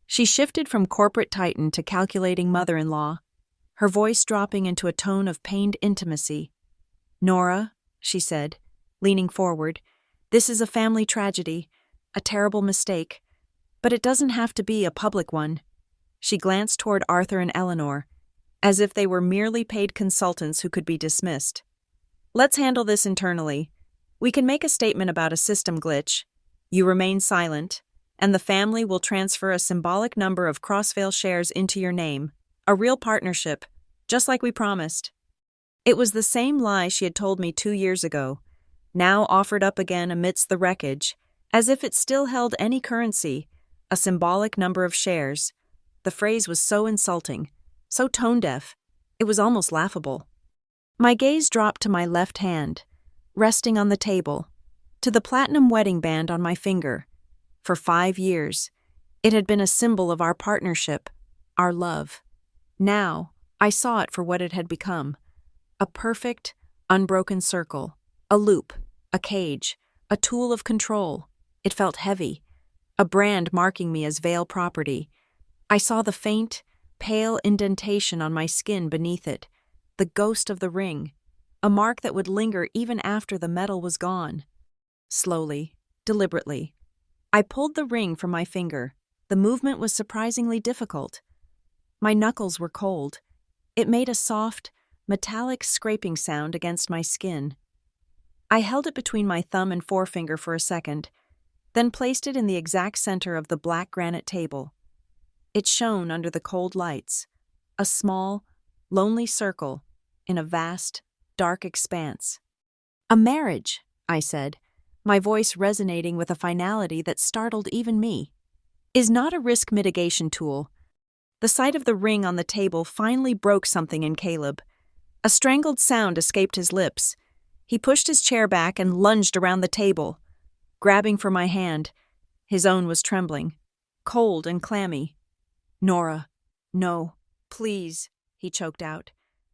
She shifted from corporate titan to calculating mother-in-law, her voice dropping into a tone of pained intimacy. "Nora," she said, leaning forward, "this is a family tragedy, a terrible mistake, but it doesn't have to be a public one." She glanced toward Arthur and Eleanor, as if they were merely paid consultants who could be dismissed. "Let's handle this internally. We can make a statement about a system glitch. You remain silent, and the family will transfer a symbolic number of Crossvale shares into your name, a real partnership, just like we promised." It was the same lie she had told me 2 years ago, now offered up again amidst the wreckage, as if it still held any currency, a symbolic number of shares. The phrase was so insulting, so tone-deaf, it was almost laughable. My gaze dropped to my left hand, resting on the table, to the platinum wedding band on my finger. For 5 years, it had been a symbol of our partnership, our love. Now, I saw it for what it had become. A perfect, unbroken circle, a loop, a cage, a tool of control. It felt heavy, a brand marking me as Vale property. I saw the faint, pale indentation on my skin beneath it, the ghost of the ring, a mark that would linger even after the metal was gone. Slowly, deliberately, I pulled the ring from my finger. The movement was surprisingly difficult. My knuckles were cold. It made a soft, metallic scraping sound against my skin. I held it between my thumb and forefinger for a second, then placed it in the exact center of the black granite table. It shone under the cold lights, a small, lonely circle in a vast, dark expanse. "A marriage," I said, my voice resonating with a finality that startled even me, "is not a risk mitigation tool." The sight of the ring on the table finally broke something in Caleb. A strangled sound escaped his lips. He pushed his chair back and lunged around the table, grabbing for my hand. His own was trembling, cold and clammy. "Nora, no, please," he choked out,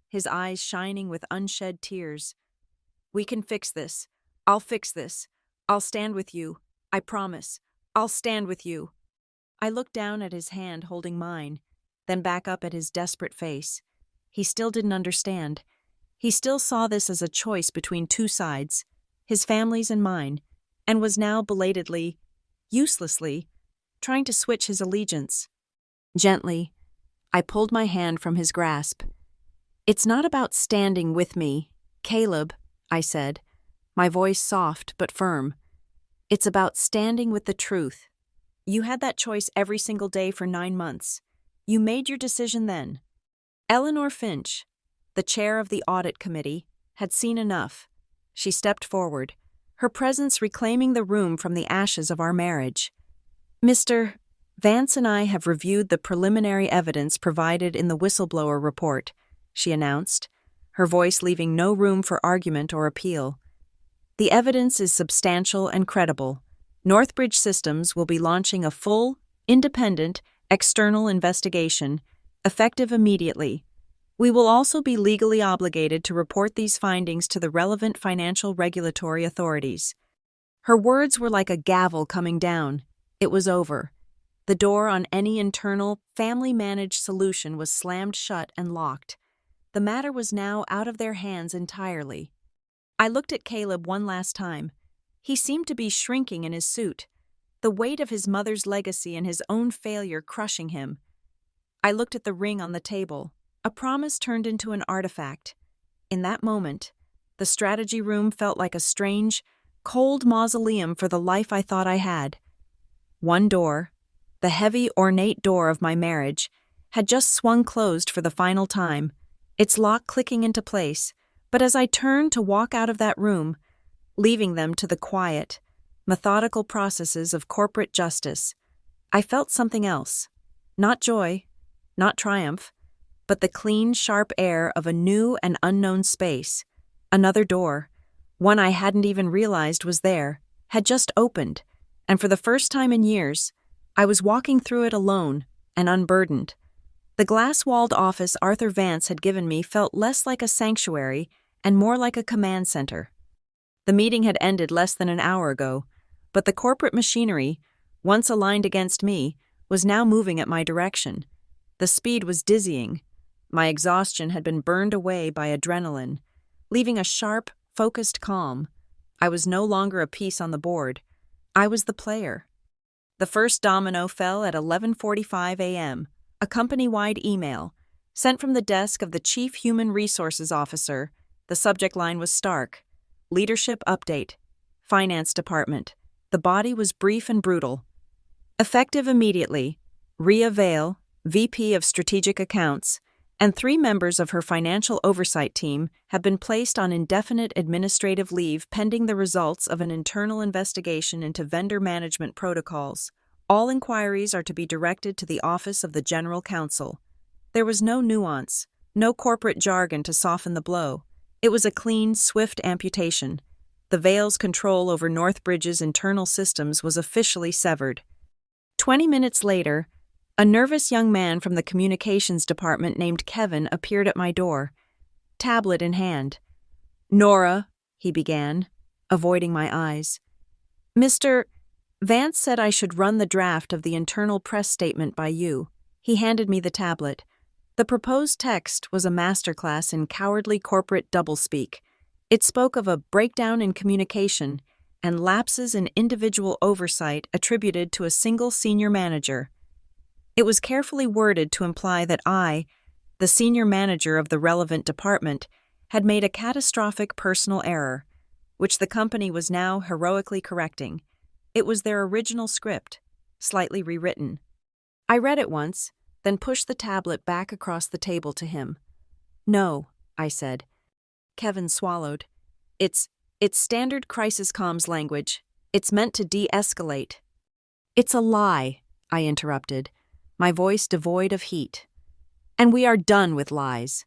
his eyes shining with unshed tears. "We can fix this. I'll fix this. I'll stand with you. I promise. I'll stand with you." I looked down at his hand holding mine, then back up at his desperate face. He still didn't understand. He still saw this as a choice between two sides, his family's and mine, and was now belatedly, uselessly, trying to switch his allegiance. Gently, I pulled my hand from his grasp. "It's not about standing with me, Caleb," I said, my voice soft but firm. "It's about standing with the truth. You had that choice every single day for 9 months. You made your decision then." Eleanor Finch, the chair of the audit committee, had seen enough. She stepped forward, her presence reclaiming the room from the ashes of our marriage. "Mr. Vance and I have reviewed the preliminary evidence provided in the whistleblower report," she announced, her voice leaving no room for argument or appeal. "The evidence is substantial and credible. Northbridge Systems will be launching a full, independent, external investigation, effective immediately. We will also be legally obligated to report these findings to the relevant financial regulatory authorities. Her words were like a gavel coming down. It was over. The door on any internal, family-managed solution was slammed shut and locked. The matter was now out of their hands entirely. I looked at Caleb one last time. He seemed to be shrinking in his suit, the weight of his mother's legacy and his own failure crushing him. I looked at the ring on the table, a promise turned into an artifact. In that moment, the strategy room felt like a strange, cold mausoleum for the life I thought I had. One door, the heavy, ornate door of my marriage, had just swung closed for the final time, its lock clicking into place, but as I turned to walk out of that room, leaving them to the quiet, methodical processes of corporate justice, I felt something else. Not joy, not triumph, but the clean, sharp air of a new and unknown space. Another door, one I hadn't even realized was there, had just opened, and for the first time in years, I was walking through it alone and unburdened. The glass-walled office Arthur Vance had given me felt less like a sanctuary and more like a command center. The meeting had ended less than an hour ago, but the corporate machinery, once aligned against me, was now moving at my direction. The speed was dizzying. My exhaustion had been burned away by adrenaline, leaving a sharp, focused calm. I was no longer a piece on the board. I was the player. The first domino fell at 11:45 a.m., a company-wide email, sent from the desk of the Chief Human Resources Officer. The subject line was stark. Leadership update. Finance Department. The body was brief and brutal. Effective immediately, Rhea Vale, VP of Strategic Accounts, and 3 members of her financial oversight team have been placed on indefinite administrative leave pending the results of an internal investigation into vendor management protocols. All inquiries are to be directed to the Office of the General Counsel. There was no nuance, no corporate jargon to soften the blow. It was a clean, swift amputation. The Vale's control over Northbridge's internal systems was officially severed. 20 minutes later, a nervous young man from the communications department named Kevin appeared at my door, tablet in hand. "Nora," he began, avoiding my eyes. "Mr. Vance said I should run the draft of the internal press statement by you." He handed me the tablet. The proposed text was a masterclass in cowardly corporate doublespeak. It spoke of a breakdown in communication and lapses in individual oversight attributed to a single senior manager. It was carefully worded to imply that I, the senior manager of the relevant department, had made a catastrophic personal error, which the company was now heroically correcting. It was their original script, slightly rewritten. I read it once, then pushed the tablet back across the table to him. "No," I said. Kevin swallowed. It's standard crisis comms language. It's meant to de-escalate." "It's a lie," I interrupted, my voice devoid of heat. "And we are done with lies."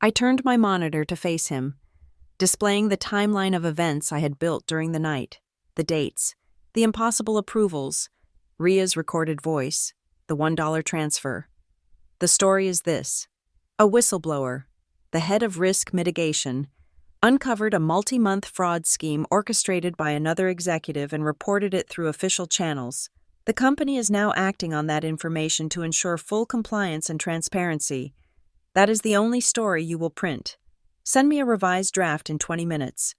I turned my monitor to face him, displaying the timeline of events I had built during the night, the dates, the impossible approvals, Rhea's recorded voice, the $1 transfer. The story is this. A whistleblower, the head of risk mitigation, uncovered a multi-month fraud scheme orchestrated by another executive and reported it through official channels. The company is now acting on that information to ensure full compliance and transparency. That is the only story you will print. Send me a revised draft in 20 minutes.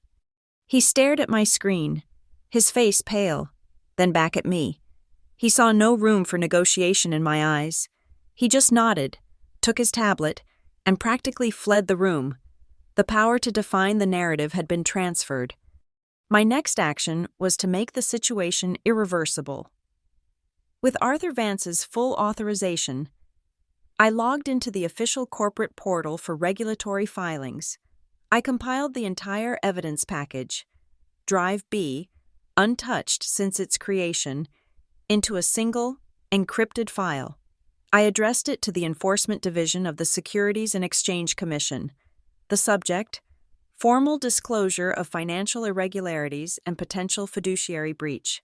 He stared at my screen, his face pale, then back at me. He saw no room for negotiation in my eyes. He just nodded, took his tablet, and practically fled the room. The power to define the narrative had been transferred. My next action was to make the situation irreversible. With Arthur Vance's full authorization, I logged into the official corporate portal for regulatory filings. I compiled the entire evidence package, Drive B, untouched since its creation, into a single, encrypted file. I addressed it to the Enforcement Division of the Securities and Exchange Commission. The subject, formal disclosure of financial irregularities and potential fiduciary breach.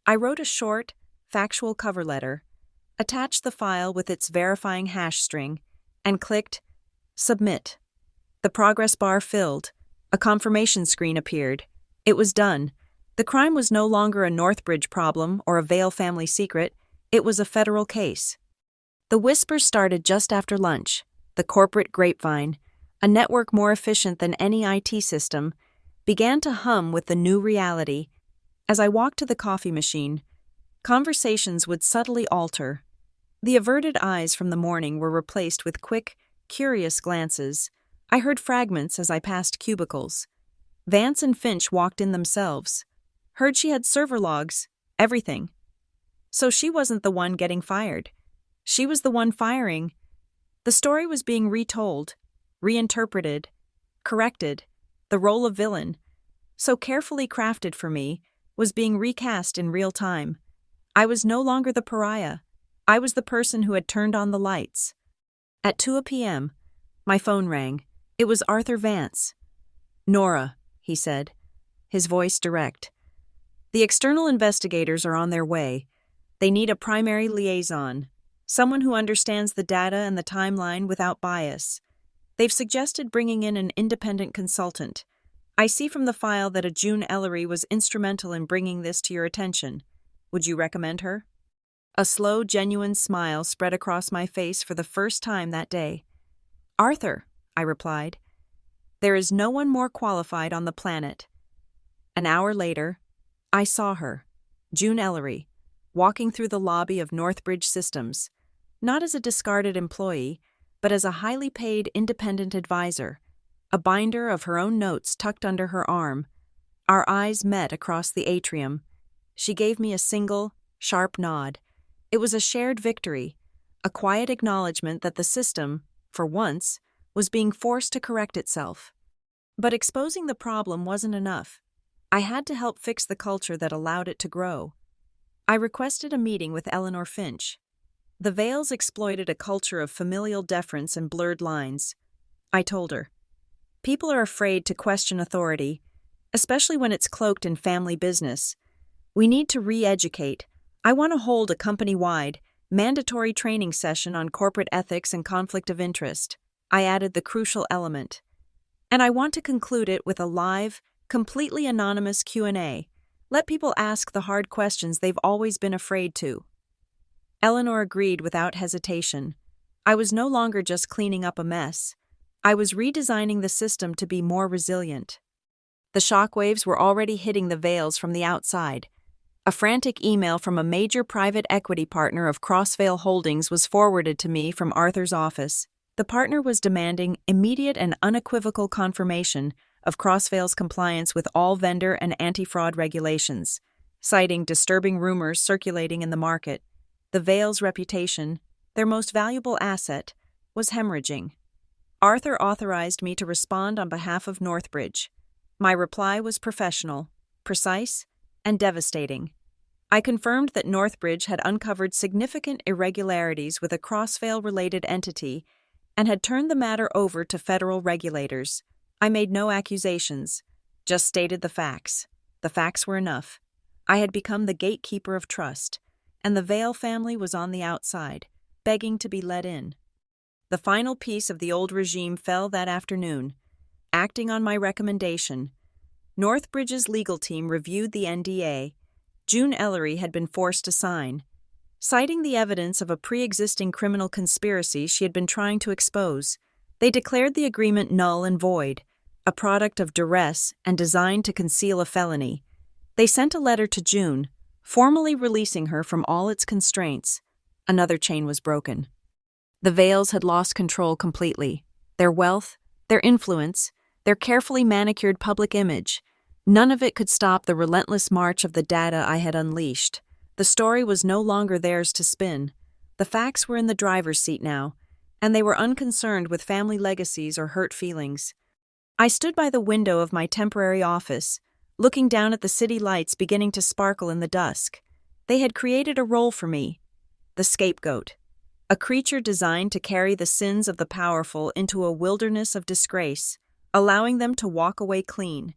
I wrote a short, factual cover letter, attached the file with its verifying hash string, and clicked Submit. The progress bar filled. A confirmation screen appeared. It was done. The crime was no longer a Northbridge problem or a Vale family secret. It was a federal case. The whispers started just after lunch. The corporate grapevine, a network more efficient than any IT system, began to hum with the new reality. As I walked to the coffee machine, conversations would subtly alter. The averted eyes from the morning were replaced with quick, curious glances. I heard fragments as I passed cubicles. Vance and Finch walked in themselves. Heard she had server logs, everything. So she wasn't the one getting fired. She was the one firing. The story was being retold, reinterpreted, corrected. The role of villain, so carefully crafted for me, was being recast in real time. I was no longer the pariah. I was the person who had turned on the lights. At 2 p.m., my phone rang. It was Arthur Vance. "Nora," he said, his voice direct. "The external investigators are on their way. They need a primary liaison, someone who understands the data and the timeline without bias. They've suggested bringing in an independent consultant. I see from the file that a June Ellery was instrumental in bringing this to your attention. Would you recommend her?" A slow, genuine smile spread across my face for the first time that day. "Arthur," I replied. "There is no one more qualified on the planet." An hour later, I saw her, June Ellery, walking through the lobby of Northbridge Systems, not as a discarded employee, but as a highly paid independent advisor, a binder of her own notes tucked under her arm. Our eyes met across the atrium. She gave me a single, sharp nod. It was a shared victory, a quiet acknowledgement that the system, for once, was being forced to correct itself. But exposing the problem wasn't enough. I had to help fix the culture that allowed it to grow. I requested a meeting with Eleanor Finch. The Vales exploited a culture of familial deference and blurred lines. I told her, "People are afraid to question authority, especially when it's cloaked in family business. We need to re-educate. I want to hold a company-wide, mandatory training session on corporate ethics and conflict of interest." I added the crucial element. "And I want to conclude it with a live, completely anonymous Q&A. Let people ask the hard questions they've always been afraid to." Eleanor agreed without hesitation. I was no longer just cleaning up a mess. I was redesigning the system to be more resilient. The shockwaves were already hitting the Vales from the outside. A frantic email from a major private equity partner of Crossvale Holdings was forwarded to me from Arthur's office. The partner was demanding immediate and unequivocal confirmation of Crossvale's compliance with all vendor and anti-fraud regulations, citing disturbing rumors circulating in the market. The Vale's reputation, their most valuable asset, was hemorrhaging. Arthur authorized me to respond on behalf of Northbridge. My reply was professional, precise, and devastating. I confirmed that Northbridge had uncovered significant irregularities with a Crossvale-related entity and had turned the matter over to federal regulators. I made no accusations, just stated the facts. The facts were enough. I had become the gatekeeper of trust, and the Vale family was on the outside, begging to be let in. The final piece of the old regime fell that afternoon. Acting on my recommendation, Northbridge's legal team reviewed the NDA June Ellery had been forced to sign, citing the evidence of a pre-existing criminal conspiracy she had been trying to expose. They declared the agreement null and void, a product of duress and designed to conceal a felony. They sent a letter to June, formally releasing her from all its constraints. Another chain was broken. The Vales had lost control completely. Their wealth, their influence, their carefully manicured public image. None of it could stop the relentless march of the data I had unleashed. The story was no longer theirs to spin. The facts were in the driver's seat now, and they were unconcerned with family legacies or hurt feelings. I stood by the window of my temporary office, looking down at the city lights beginning to sparkle in the dusk. They had created a role for me, the scapegoat, a creature designed to carry the sins of the powerful into a wilderness of disgrace, allowing them to walk away clean.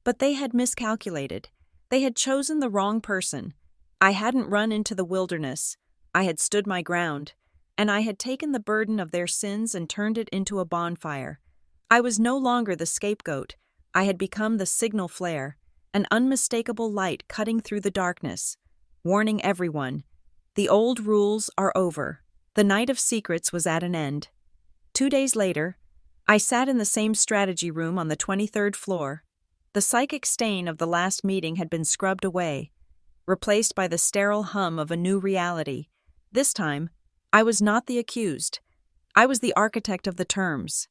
But they had miscalculated. They had chosen the wrong person. I hadn't run into the wilderness. I had stood my ground. and I had taken the burden of their sins and turned it into a bonfire. I was no longer the scapegoat. I had become the signal flare, an unmistakable light cutting through the darkness, warning everyone, the old rules are over. The night of secrets was at an end. 2 days later, I sat in the same strategy room on the 23rd floor. The psychic stain of the last meeting had been scrubbed away, replaced by the sterile hum of a new reality. This time, I was not the accused. I was the architect of the terms.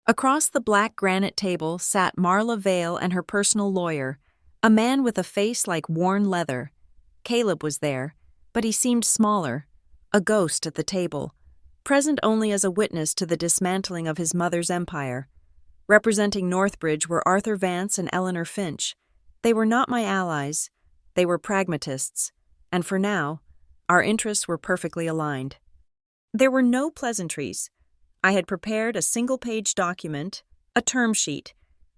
Across the black granite table sat Marla Vale and her personal lawyer, a man with a face like worn leather. Caleb was there, but he seemed smaller, a ghost at the table, present only as a witness to the dismantling of his mother's empire. Representing Northbridge were Arthur Vance and Eleanor Finch. They were not my allies. They were pragmatists, and for now, our interests were perfectly aligned. There were no pleasantries. I had prepared a single-page document, a term sheet.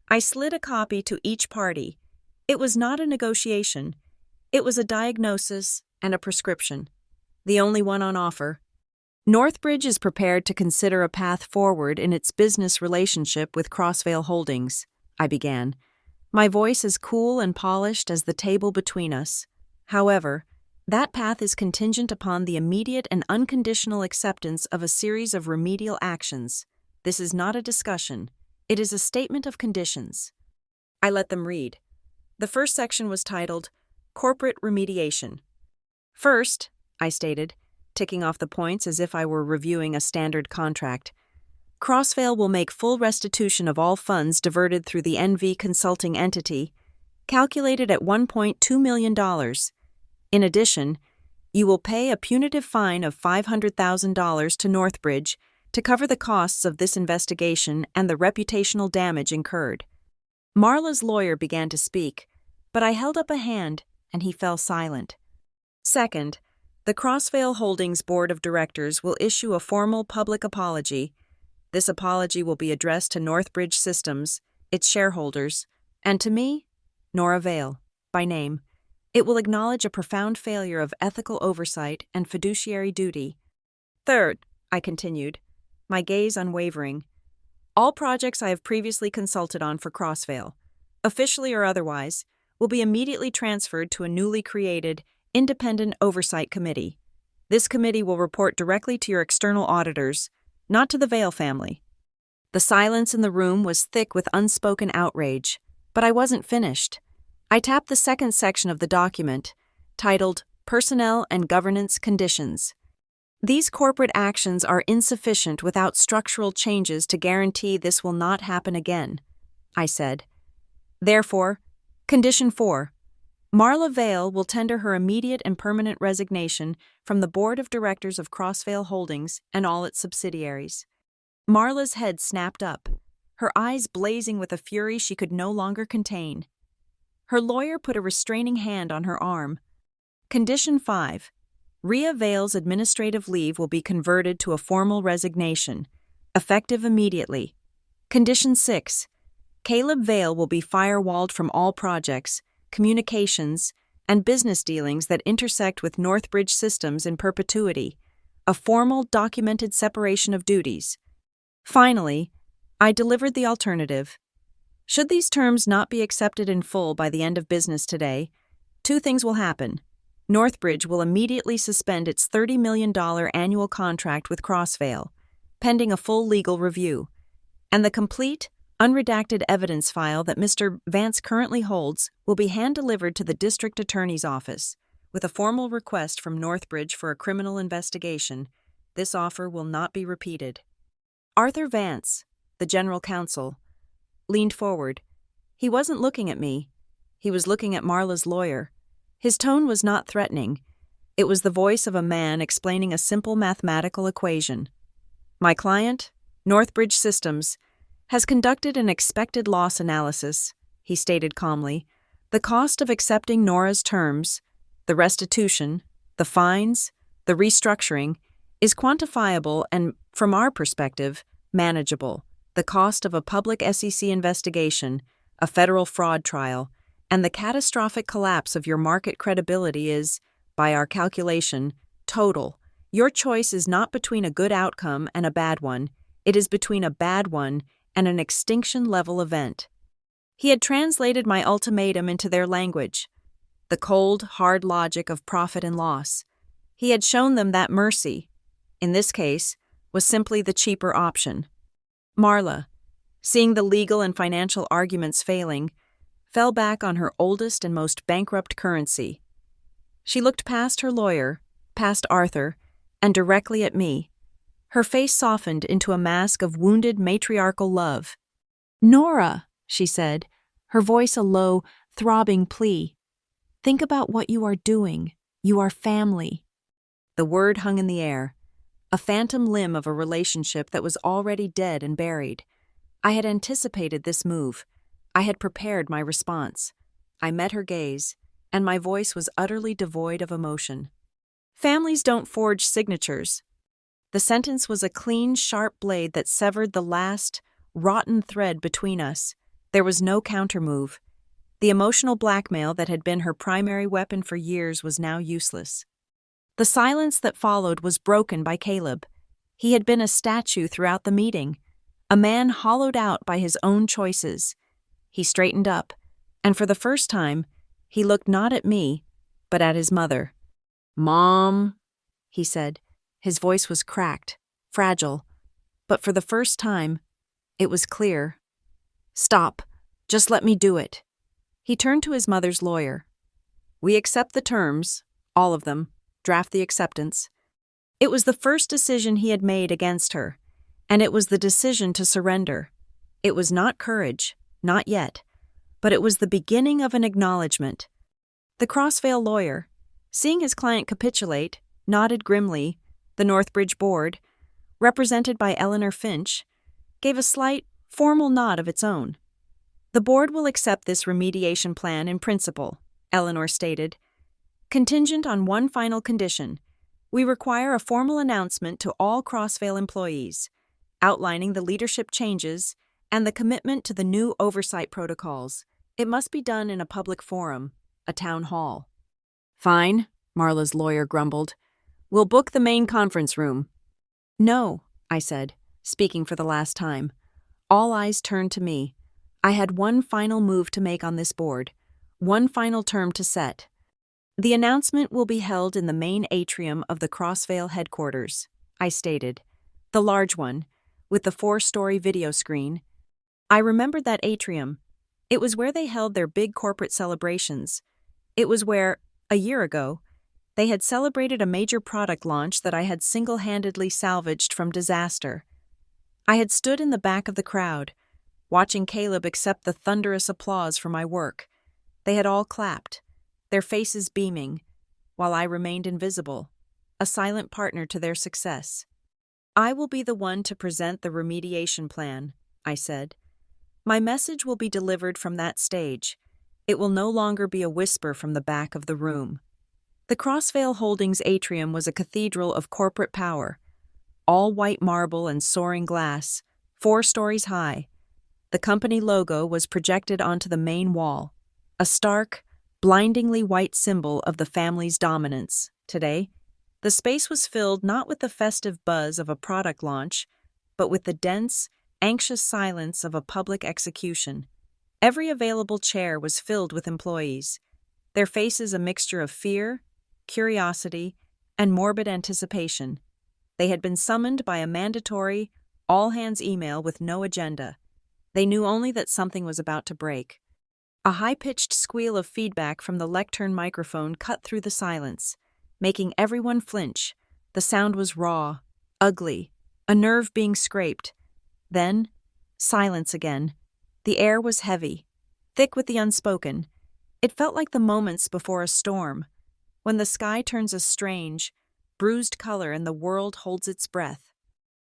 I slid a copy to each party. It was not a negotiation. It was a diagnosis and a prescription, the only one on offer. Northbridge is prepared to consider a path forward in its business relationship with Crossvale Holdings, I began, my voice as cool and polished as the table between us. However, that path is contingent upon the immediate and unconditional acceptance of a series of remedial actions. This is not a discussion. It is a statement of conditions. I let them read. The first section was titled, Corporate Remediation. First, I stated, ticking off the points as if I were reviewing a standard contract, Crossvale will make full restitution of all funds diverted through the NV Consulting entity, calculated at $1.2 million. In addition, you will pay a punitive fine of $500,000 to Northbridge to cover the costs of this investigation and the reputational damage incurred. Marla's lawyer began to speak, but I held up a hand and he fell silent. Second, the Crossvale Holdings Board of Directors will issue a formal public apology. This apology will be addressed to Northbridge Systems, its shareholders, and to me, Nora Vale, by name. It will acknowledge a profound failure of ethical oversight and fiduciary duty. Third, I continued, my gaze unwavering, all projects I have previously consulted on for Crossvale, officially or otherwise, will be immediately transferred to a newly created Independent Oversight Committee. This committee will report directly to your external auditors, not to the Vale family. The silence in the room was thick with unspoken outrage, but I wasn't finished. I tapped the second section of the document, titled Personnel and Governance Conditions. These corporate actions are insufficient without structural changes to guarantee this will not happen again, I said. Therefore, Condition 4. Marla Vale will tender her immediate and permanent resignation from the Board of Directors of Crossvale Holdings and all its subsidiaries. Marla's head snapped up, her eyes blazing with a fury she could no longer contain. Her lawyer put a restraining hand on her arm. Condition 5. Rhea Vale's administrative leave will be converted to a formal resignation, effective immediately. Condition 6. Caleb Vale will be firewalled from all projects, communications, and business dealings that intersect with Northbridge Systems in perpetuity, a formal, documented separation of duties. Finally, I delivered the alternative. Should these terms not be accepted in full by the end of business today, two things will happen. Northbridge will immediately suspend its $30 million annual contract with Crossvale, pending a full legal review, and the complete, unredacted evidence file that Mr. Vance currently holds will be hand-delivered to the district attorney's office, with a formal request from Northbridge for a criminal investigation. This offer will not be repeated. Arthur Vance, the general counsel, leaned forward. He wasn't looking at me. He was looking at Marla's lawyer. His tone was not threatening. It was the voice of a man explaining a simple mathematical equation. My client, Northbridge Systems, has conducted an expected loss analysis, he stated calmly. The cost of accepting Nora's terms, the restitution, the fines, the restructuring, is quantifiable and, from our perspective, manageable. The cost of a public SEC investigation, a federal fraud trial, and the catastrophic collapse of your market credibility is, by our calculation, total, Your choice is not between a good outcome and a bad one, it is between a bad one and an extinction-level event. He had translated my ultimatum into their language, the cold, hard logic of profit and loss. He had shown them that mercy, in this case, was simply the cheaper option. Marla, seeing the legal and financial arguments failing, fell back on her oldest and most bankrupt currency. She looked past her lawyer, past Arthur, and directly at me. Her face softened into a mask of wounded matriarchal love. "Nora," she said, her voice a low, throbbing plea. "Think about what you are doing. You are family." The word hung in the air, a phantom limb of a relationship that was already dead and buried. I had anticipated this move. I had prepared my response. I met her gaze, and my voice was utterly devoid of emotion. "Families don't forge signatures." The sentence was a clean, sharp blade that severed the last, rotten thread between us. There was no countermove. The emotional blackmail that had been her primary weapon for years was now useless. The silence that followed was broken by Caleb. He had been a statue throughout the meeting, a man hollowed out by his own choices. He straightened up, and for the first time, he looked not at me, but at his mother. "Mom," he said. His voice was cracked, fragile, but for the first time, it was clear. "Stop. Just let me do it." He turned to his mother's lawyer. "We accept the terms, all of them. Draft the acceptance." It was the first decision he had made against her, and it was the decision to surrender. It was not courage, not yet, but it was the beginning of an acknowledgement. The Crossvale lawyer, seeing his client capitulate, nodded grimly. The Northbridge board, represented by Eleanor Finch, gave a slight, formal nod of its own. "The board will accept this remediation plan in principle," Eleanor stated. "Contingent on one final condition. We require a formal announcement to all Crossvale employees, outlining the leadership changes and the commitment to the new oversight protocols. It must be done in a public forum, a town hall." "Fine," Marla's lawyer grumbled. "We'll book the main conference room." "No," I said, speaking for the last time. All eyes turned to me. I had one final move to make on this board, one final term to set. "The announcement will be held in the main atrium of the Crossvale headquarters," I stated. "The large one, with the 4-story video screen." I remembered that atrium. It was where they held their big corporate celebrations. It was where, a year ago, they had celebrated a major product launch that I had single-handedly salvaged from disaster. I had stood in the back of the crowd, watching Caleb accept the thunderous applause for my work. They had all clapped, their faces beaming, while I remained invisible, a silent partner to their success. "I will be the one to present the remediation plan," I said. "My message will be delivered from that stage. It will no longer be a whisper from the back of the room." The Crossvale Holdings atrium was a cathedral of corporate power, all white marble and soaring glass, 4 stories high. The company logo was projected onto the main wall, a stark, blindingly white symbol of the family's dominance. Today, the space was filled not with the festive buzz of a product launch, but with the dense, anxious silence of a public execution. Every available chair was filled with employees, their faces a mixture of fear, curiosity, and morbid anticipation. They had been summoned by a mandatory, all-hands email with no agenda. They knew only that something was about to break. A high-pitched squeal of feedback from the lectern microphone cut through the silence, making everyone flinch. The sound was raw, ugly, a nerve being scraped. Then, silence again. The air was heavy, thick with the unspoken. It felt like the moments before a storm, when the sky turns a strange, bruised color and the world holds its breath.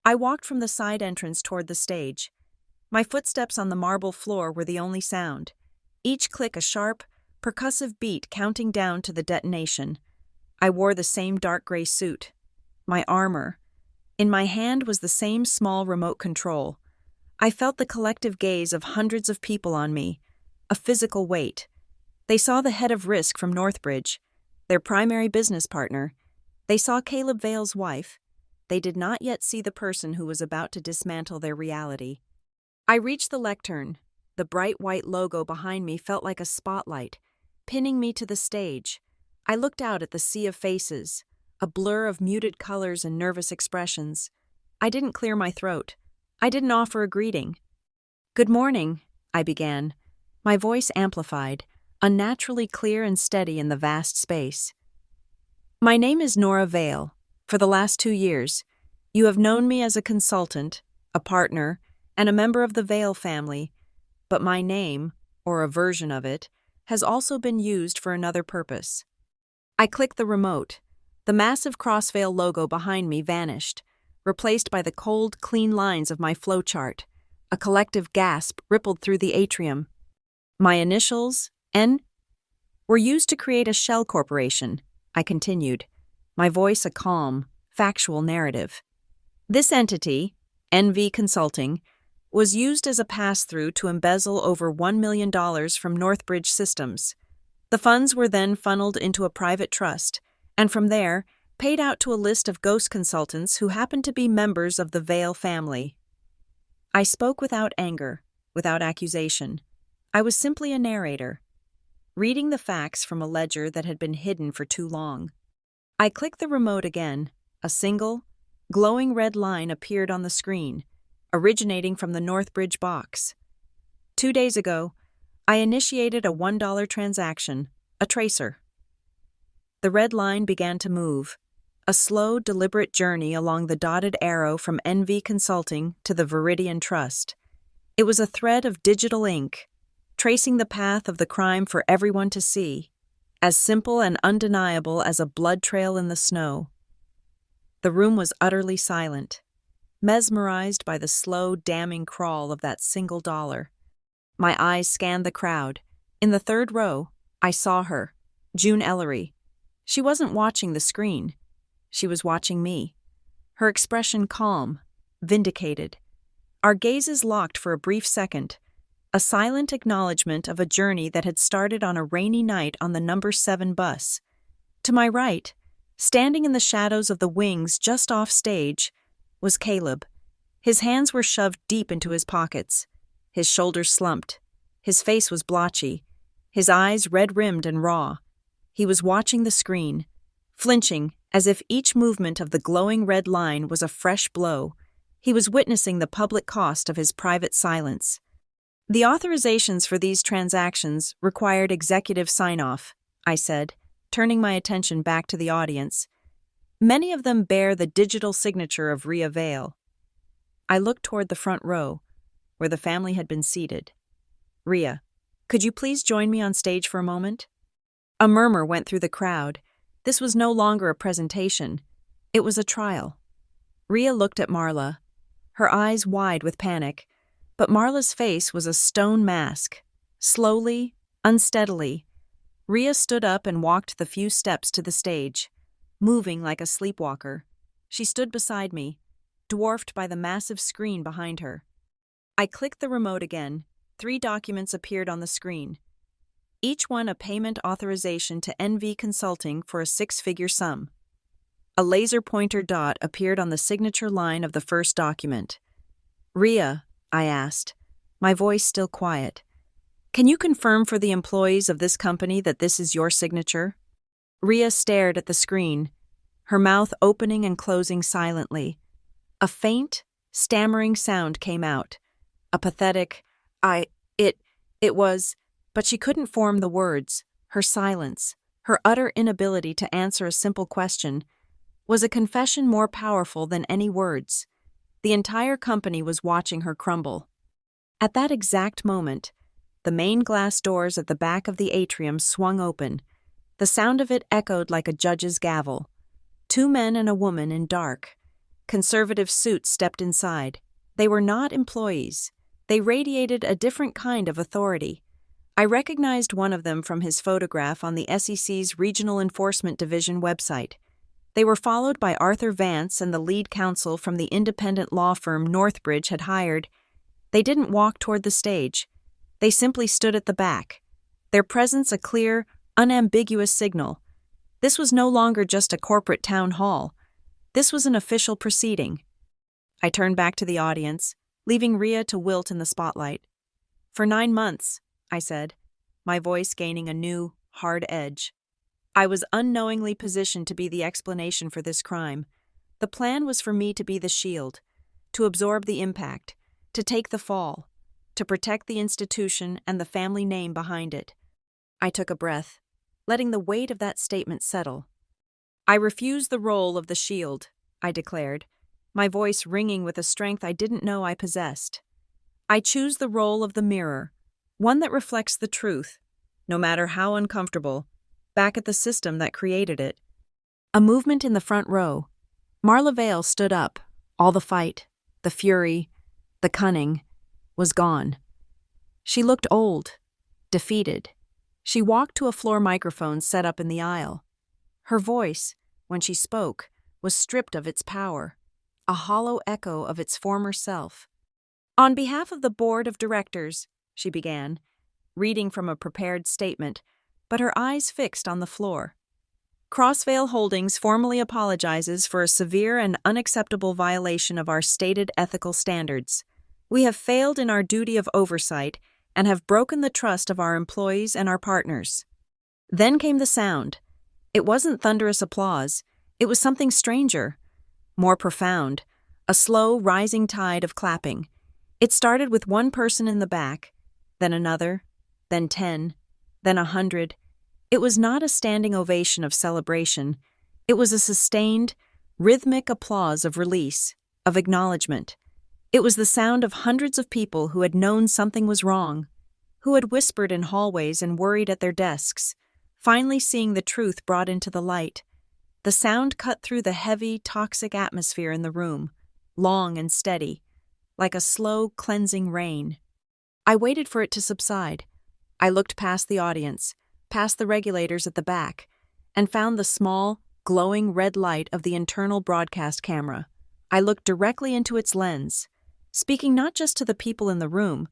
I walked from the side entrance toward the stage. My footsteps on the marble floor were the only sound, each click a sharp, percussive beat counting down to the detonation. I wore the same dark gray suit, my armor. In my hand was the same small remote control. I felt the collective gaze of hundreds of people on me, a physical weight. They saw the head of risk from Northbridge, their primary business partner. They saw Caleb Vale's wife. They did not yet see the person who was about to dismantle their reality. I reached the lectern. The bright white logo behind me felt like a spotlight, pinning me to the stage. I looked out at the sea of faces, a blur of muted colors and nervous expressions. I didn't clear my throat. I didn't offer a greeting. "Good morning," I began, my voice amplified, unnaturally clear and steady in the vast space. "My name is Nora Vale. For the last 2 years, you have known me as a consultant, a partner, and a member of the Vale family, but my name, or a version of it, has also been used for another purpose." I clicked the remote. The massive Crossvale logo behind me vanished, replaced by the cold, clean lines of my flowchart. A collective gasp rippled through the atrium. My initials, N, were used to create a shell corporation, I continued, my voice a calm, factual narrative. This entity, NV Consulting, was used as a pass-through to embezzle over $1 million from Northbridge Systems. The funds were then funneled into a private trust, and from there, paid out to a list of ghost consultants who happened to be members of the Vale family. I spoke without anger, without accusation. I was simply a narrator, reading the facts from a ledger that had been hidden for too long. I clicked the remote again. A single, glowing red line appeared on the screen, originating from the Northbridge box. 2 days ago, I initiated a $1 transaction, a tracer. The red line began to move, a slow, deliberate journey along the dotted arrow from NV Consulting to the Viridian Trust. It was a thread of digital ink, tracing the path of the crime for everyone to see, as simple and undeniable as a blood trail in the snow. The room was utterly silent, mesmerized by the slow, damning crawl of that single dollar. My eyes scanned the crowd. In the third row, I saw her, June Ellery. She wasn't watching the screen. She was watching me. Her expression calm, vindicated. Our gazes locked for a brief second, a silent acknowledgement of a journey that had started on a rainy night on the number 7 bus. To my right, standing in the shadows of the wings just off stage, was Caleb. His hands were shoved deep into his pockets. His shoulders slumped. His face was blotchy. His eyes red-rimmed and raw. He was watching the screen, flinching as if each movement of the glowing red line was a fresh blow. He was witnessing the public cost of his private silence. The authorizations for these transactions required executive sign-off, I said, turning my attention back to the audience. Many of them bear the digital signature of Rhea Vale. I looked toward the front row, where the family had been seated. "Rhea, could you please join me on stage for a moment?" A murmur went through the crowd. This was no longer a presentation. It was a trial. Rhea looked at Marla, her eyes wide with panic, but Marla's face was a stone mask. Slowly, unsteadily, Rhea stood up and walked the few steps to the stage, moving like a sleepwalker. She stood beside me, dwarfed by the massive screen behind her. I clicked the remote again. 3 documents appeared on the screen. Each one a payment authorization to NV Consulting for a 6-figure sum. A laser pointer dot appeared on the signature line of the first document. "Rhea," I asked, my voice still quiet, "can you confirm for the employees of this company that this is your signature?" Rhea stared at the screen, her mouth opening and closing silently. A faint, stammering sound came out. A pathetic, it was, but she couldn't form the words. Her silence, her utter inability to answer a simple question, was a confession more powerful than any words. The entire company was watching her crumble. At that exact moment, the main glass doors at the back of the atrium swung open. The sound of it echoed like a judge's gavel. 2 men and a woman in dark, conservative suits stepped inside. They were not employees. They radiated a different kind of authority. I recognized one of them from his photograph on the SEC's Regional Enforcement Division website. They were followed by Arthur Vance and the lead counsel from the independent law firm Northbridge had hired. They didn't walk toward the stage. They simply stood at the back, their presence a clear, unambiguous signal. This was no longer just a corporate town hall. This was an official proceeding. I turned back to the audience, leaving Rhea to wilt in the spotlight. "For 9 months," I said, my voice gaining a new, hard edge. I was unknowingly positioned to be the explanation for this crime. The plan was for me to be the shield, to absorb the impact, to take the fall, to protect the institution and the family name behind it. I took a breath, letting the weight of that statement settle. "I refuse the role of the shield," I declared, my voice ringing with a strength I didn't know I possessed. "I choose the role of the mirror, one that reflects the truth, no matter how uncomfortable, back at the system that created it." A movement in the front row. Marla Vale stood up. All the fight, the fury, the cunning, was gone. She looked old, defeated. She walked to a floor microphone set up in the aisle. Her voice, when she spoke, was stripped of its power, a hollow echo of its former self. "On behalf of the board of directors," she began, reading from a prepared statement, but her eyes fixed on the floor. "Crossvale Holdings formally apologizes for a severe and unacceptable violation of our stated ethical standards. We have failed in our duty of oversight and have broken the trust of our employees and our partners." Then came the sound. It wasn't thunderous applause. It was something stranger, more profound, a slow, rising tide of clapping. It started with one person in the back, then another, then 10, then 100. It was not a standing ovation of celebration. It was a sustained, rhythmic applause of release, of acknowledgement. It was the sound of hundreds of people who had known something was wrong, who had whispered in hallways and worried at their desks, finally seeing the truth brought into the light. The sound cut through the heavy, toxic atmosphere in the room, long and steady, like a slow, cleansing rain. I waited for it to subside. I looked past the audience, past the regulators at the back, and found the small, glowing red light of the internal broadcast camera. I looked directly into its lens, speaking not just to the people in the room,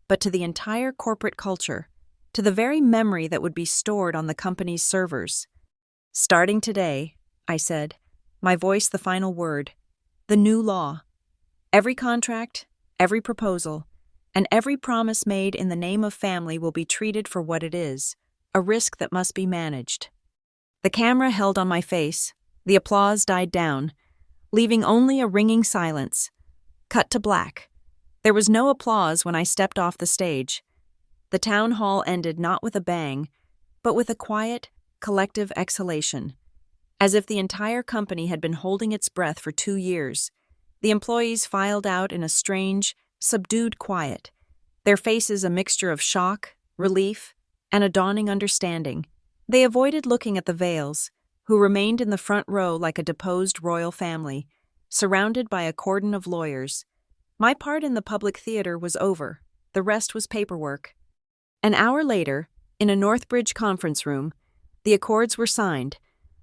but to the entire corporate culture, to the very memory that would be stored on the company's servers. "Starting today," I said, my voice the final word, "the new law. Every contract, every proposal, and every promise made in the name of family will be treated for what it is, a risk that must be managed." The camera held on my face. The applause died down, leaving only a ringing silence. Cut to black. There was no applause when I stepped off the stage. The town hall ended not with a bang, but with a quiet, collective exhalation, as if the entire company had been holding its breath for 2 years. The employees filed out in a strange, subdued quiet, their faces a mixture of shock, relief, and a dawning understanding. They avoided looking at the Vales, who remained in the front row like a deposed royal family, surrounded by a cordon of lawyers. My part in the public theater was over. The rest was paperwork. An hour later, in a Northbridge conference room, the accords were signed.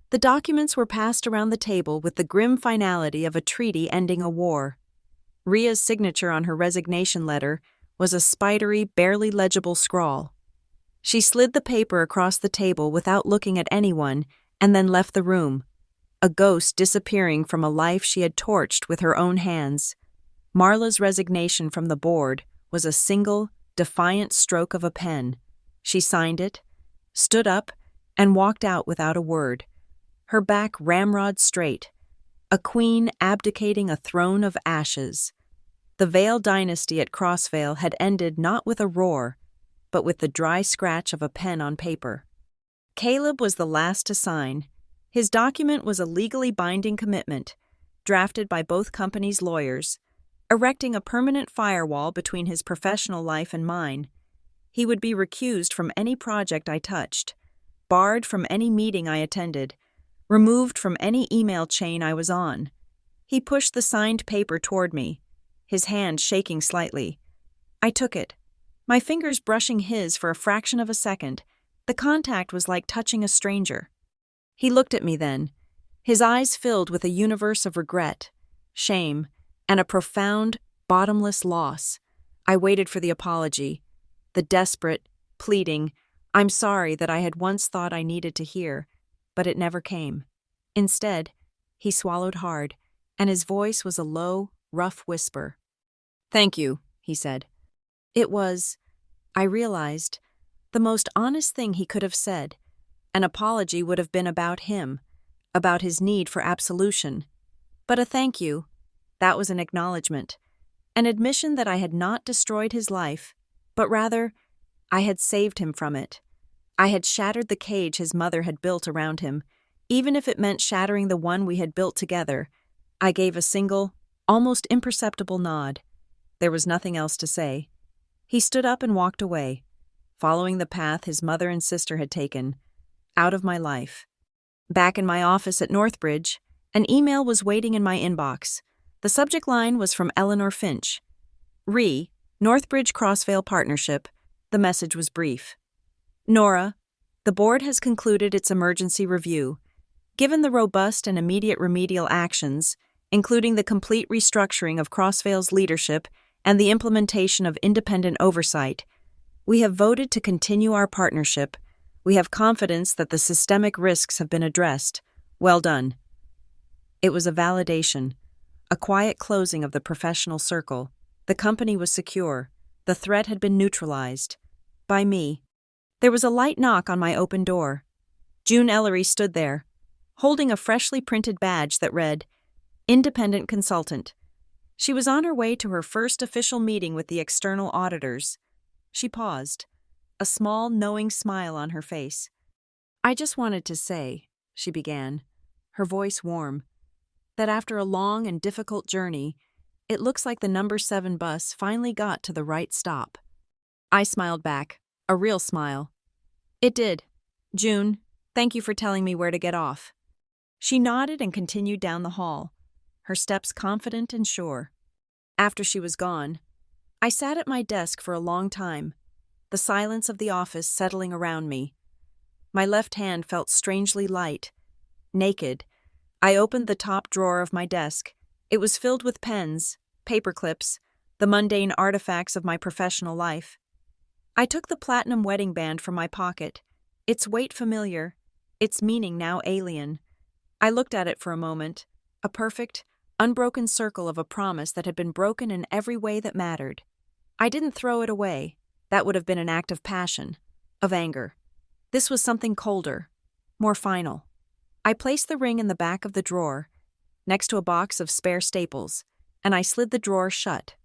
The documents were passed around the table with the grim finality of a treaty ending a war. Rhea's signature on her resignation letter was a spidery, barely legible scrawl. She slid the paper across the table without looking at anyone and then left the room, a ghost disappearing from a life she had torched with her own hands. Marla's resignation from the board was a single, defiant stroke of a pen. She signed it, stood up, and walked out without a word, her back ramrod straight, a queen abdicating a throne of ashes. The Vale dynasty at Crossvale had ended not with a roar, but with the dry scratch of a pen on paper. Caleb was the last to sign. His document was a legally binding commitment, drafted by both companies' lawyers, erecting a permanent firewall between his professional life and mine. He would be recused from any project I touched, barred from any meeting I attended, removed from any email chain I was on. He pushed the signed paper toward me, his hand shaking slightly. I took it, my fingers brushing his for a fraction of a second. The contact was like touching a stranger. He looked at me then, his eyes filled with a universe of regret, shame, and a profound, bottomless loss. I waited for the apology, the desperate, pleading, "I'm sorry" that I had once thought I needed to hear. but it never came. Instead, he swallowed hard, and his voice was a low, rough whisper. "Thank you," he said. It was, I realized, the most honest thing he could have said. An apology would have been about him, about his need for absolution. But a thank you, that was an acknowledgement, an admission that I had not destroyed his life, but rather, I had saved him from it. I had shattered the cage his mother had built around him, even if it meant shattering the one we had built together. I gave a single, almost imperceptible nod. There was nothing else to say. He stood up and walked away, following the path his mother and sister had taken, out of my life. Back in my office at Northbridge, an email was waiting in my inbox. The subject line was from Eleanor Finch. Northbridge Crossvale Partnership. The message was brief. Nora, the board has concluded its emergency review. Given the robust and immediate remedial actions, including the complete restructuring of Crossvale's leadership and the implementation of independent oversight, we have voted to continue our partnership. We have confidence that the systemic risks have been addressed. Well done. It was a validation, a quiet closing of the professional circle. The company was secure. The threat had been neutralized. By me. There was a light knock on my open door. June Ellery stood there, holding a freshly printed badge that read, Independent Consultant. She was on her way to her first official meeting with the external auditors. She paused, a small, knowing smile on her face. "I just wanted to say," she began, her voice warm, "that after a long and difficult journey, it looks like the number 7 bus finally got to the right stop." I smiled back, a real smile. "It did. June, thank you for telling me where to get off." She nodded and continued down the hall, her steps confident and sure. After she was gone, I sat at my desk for a long time, the silence of the office settling around me. My left hand felt strangely light. Naked, I opened the top drawer of my desk. It was filled with pens, paper clips, the mundane artifacts of my professional life. I took the platinum wedding band from my pocket, its weight familiar, its meaning now alien. I looked at it for a moment, a perfect, unbroken circle of a promise that had been broken in every way that mattered. I didn't throw it away. That would have been an act of passion, of anger. This was something colder, more final. I placed the ring in the back of the drawer, next to a box of spare staples, and I slid the drawer shut.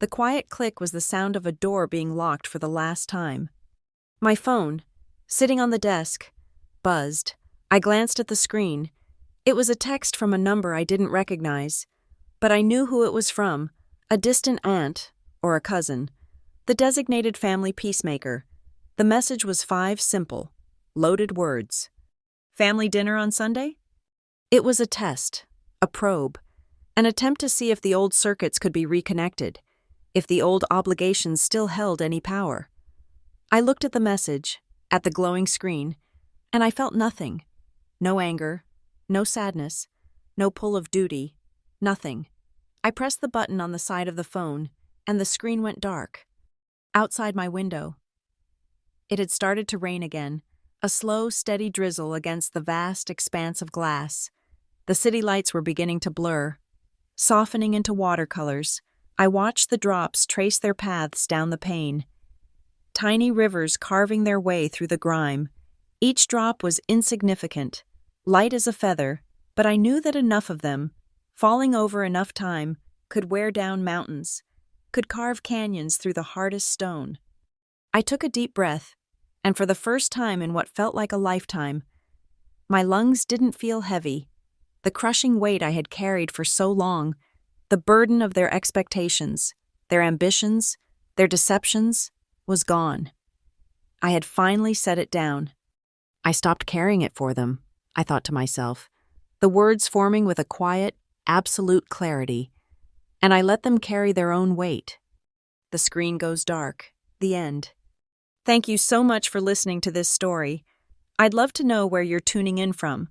The quiet click was the sound of a door being locked for the last time. My phone, sitting on the desk, buzzed. I glanced at the screen. It was a text from a number I didn't recognize, but I knew who it was from, a distant aunt or a cousin, the designated family peacemaker. The message was 5 simple, loaded words. Family dinner on Sunday? It was a test, a probe, an attempt to see if the old circuits could be reconnected, if the old obligations still held any power. I looked at the message, at the glowing screen, and I felt nothing. No anger, no sadness, no pull of duty, nothing. I pressed the button on the side of the phone, and the screen went dark. Outside my window, it had started to rain again, a slow, steady drizzle against the vast expanse of glass. The city lights were beginning to blur, softening into watercolors. I watched the drops trace their paths down the pane. Tiny rivers carving their way through the grime. Each drop was insignificant, light as a feather, but I knew that enough of them, falling over enough time, could wear down mountains, could carve canyons through the hardest stone. I took a deep breath, and for the first time in what felt like a lifetime, my lungs didn't feel heavy. The crushing weight I had carried for so long, the burden of their expectations, their ambitions, their deceptions, was gone. I had finally set it down. I stopped carrying it for them, I thought to myself, the words forming with a quiet, absolute clarity, and I let them carry their own weight. The screen goes dark. The end. Thank you so much for listening to this story. I'd love to know where you're tuning in from.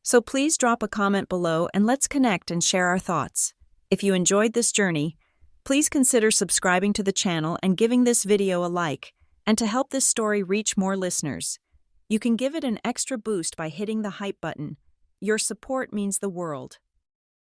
So please drop a comment below and let's connect and share our thoughts. If you enjoyed this journey, please consider subscribing to the channel and giving this video a like, and to help this story reach more listeners. You can give it an extra boost by hitting the hype button. Your support means the world.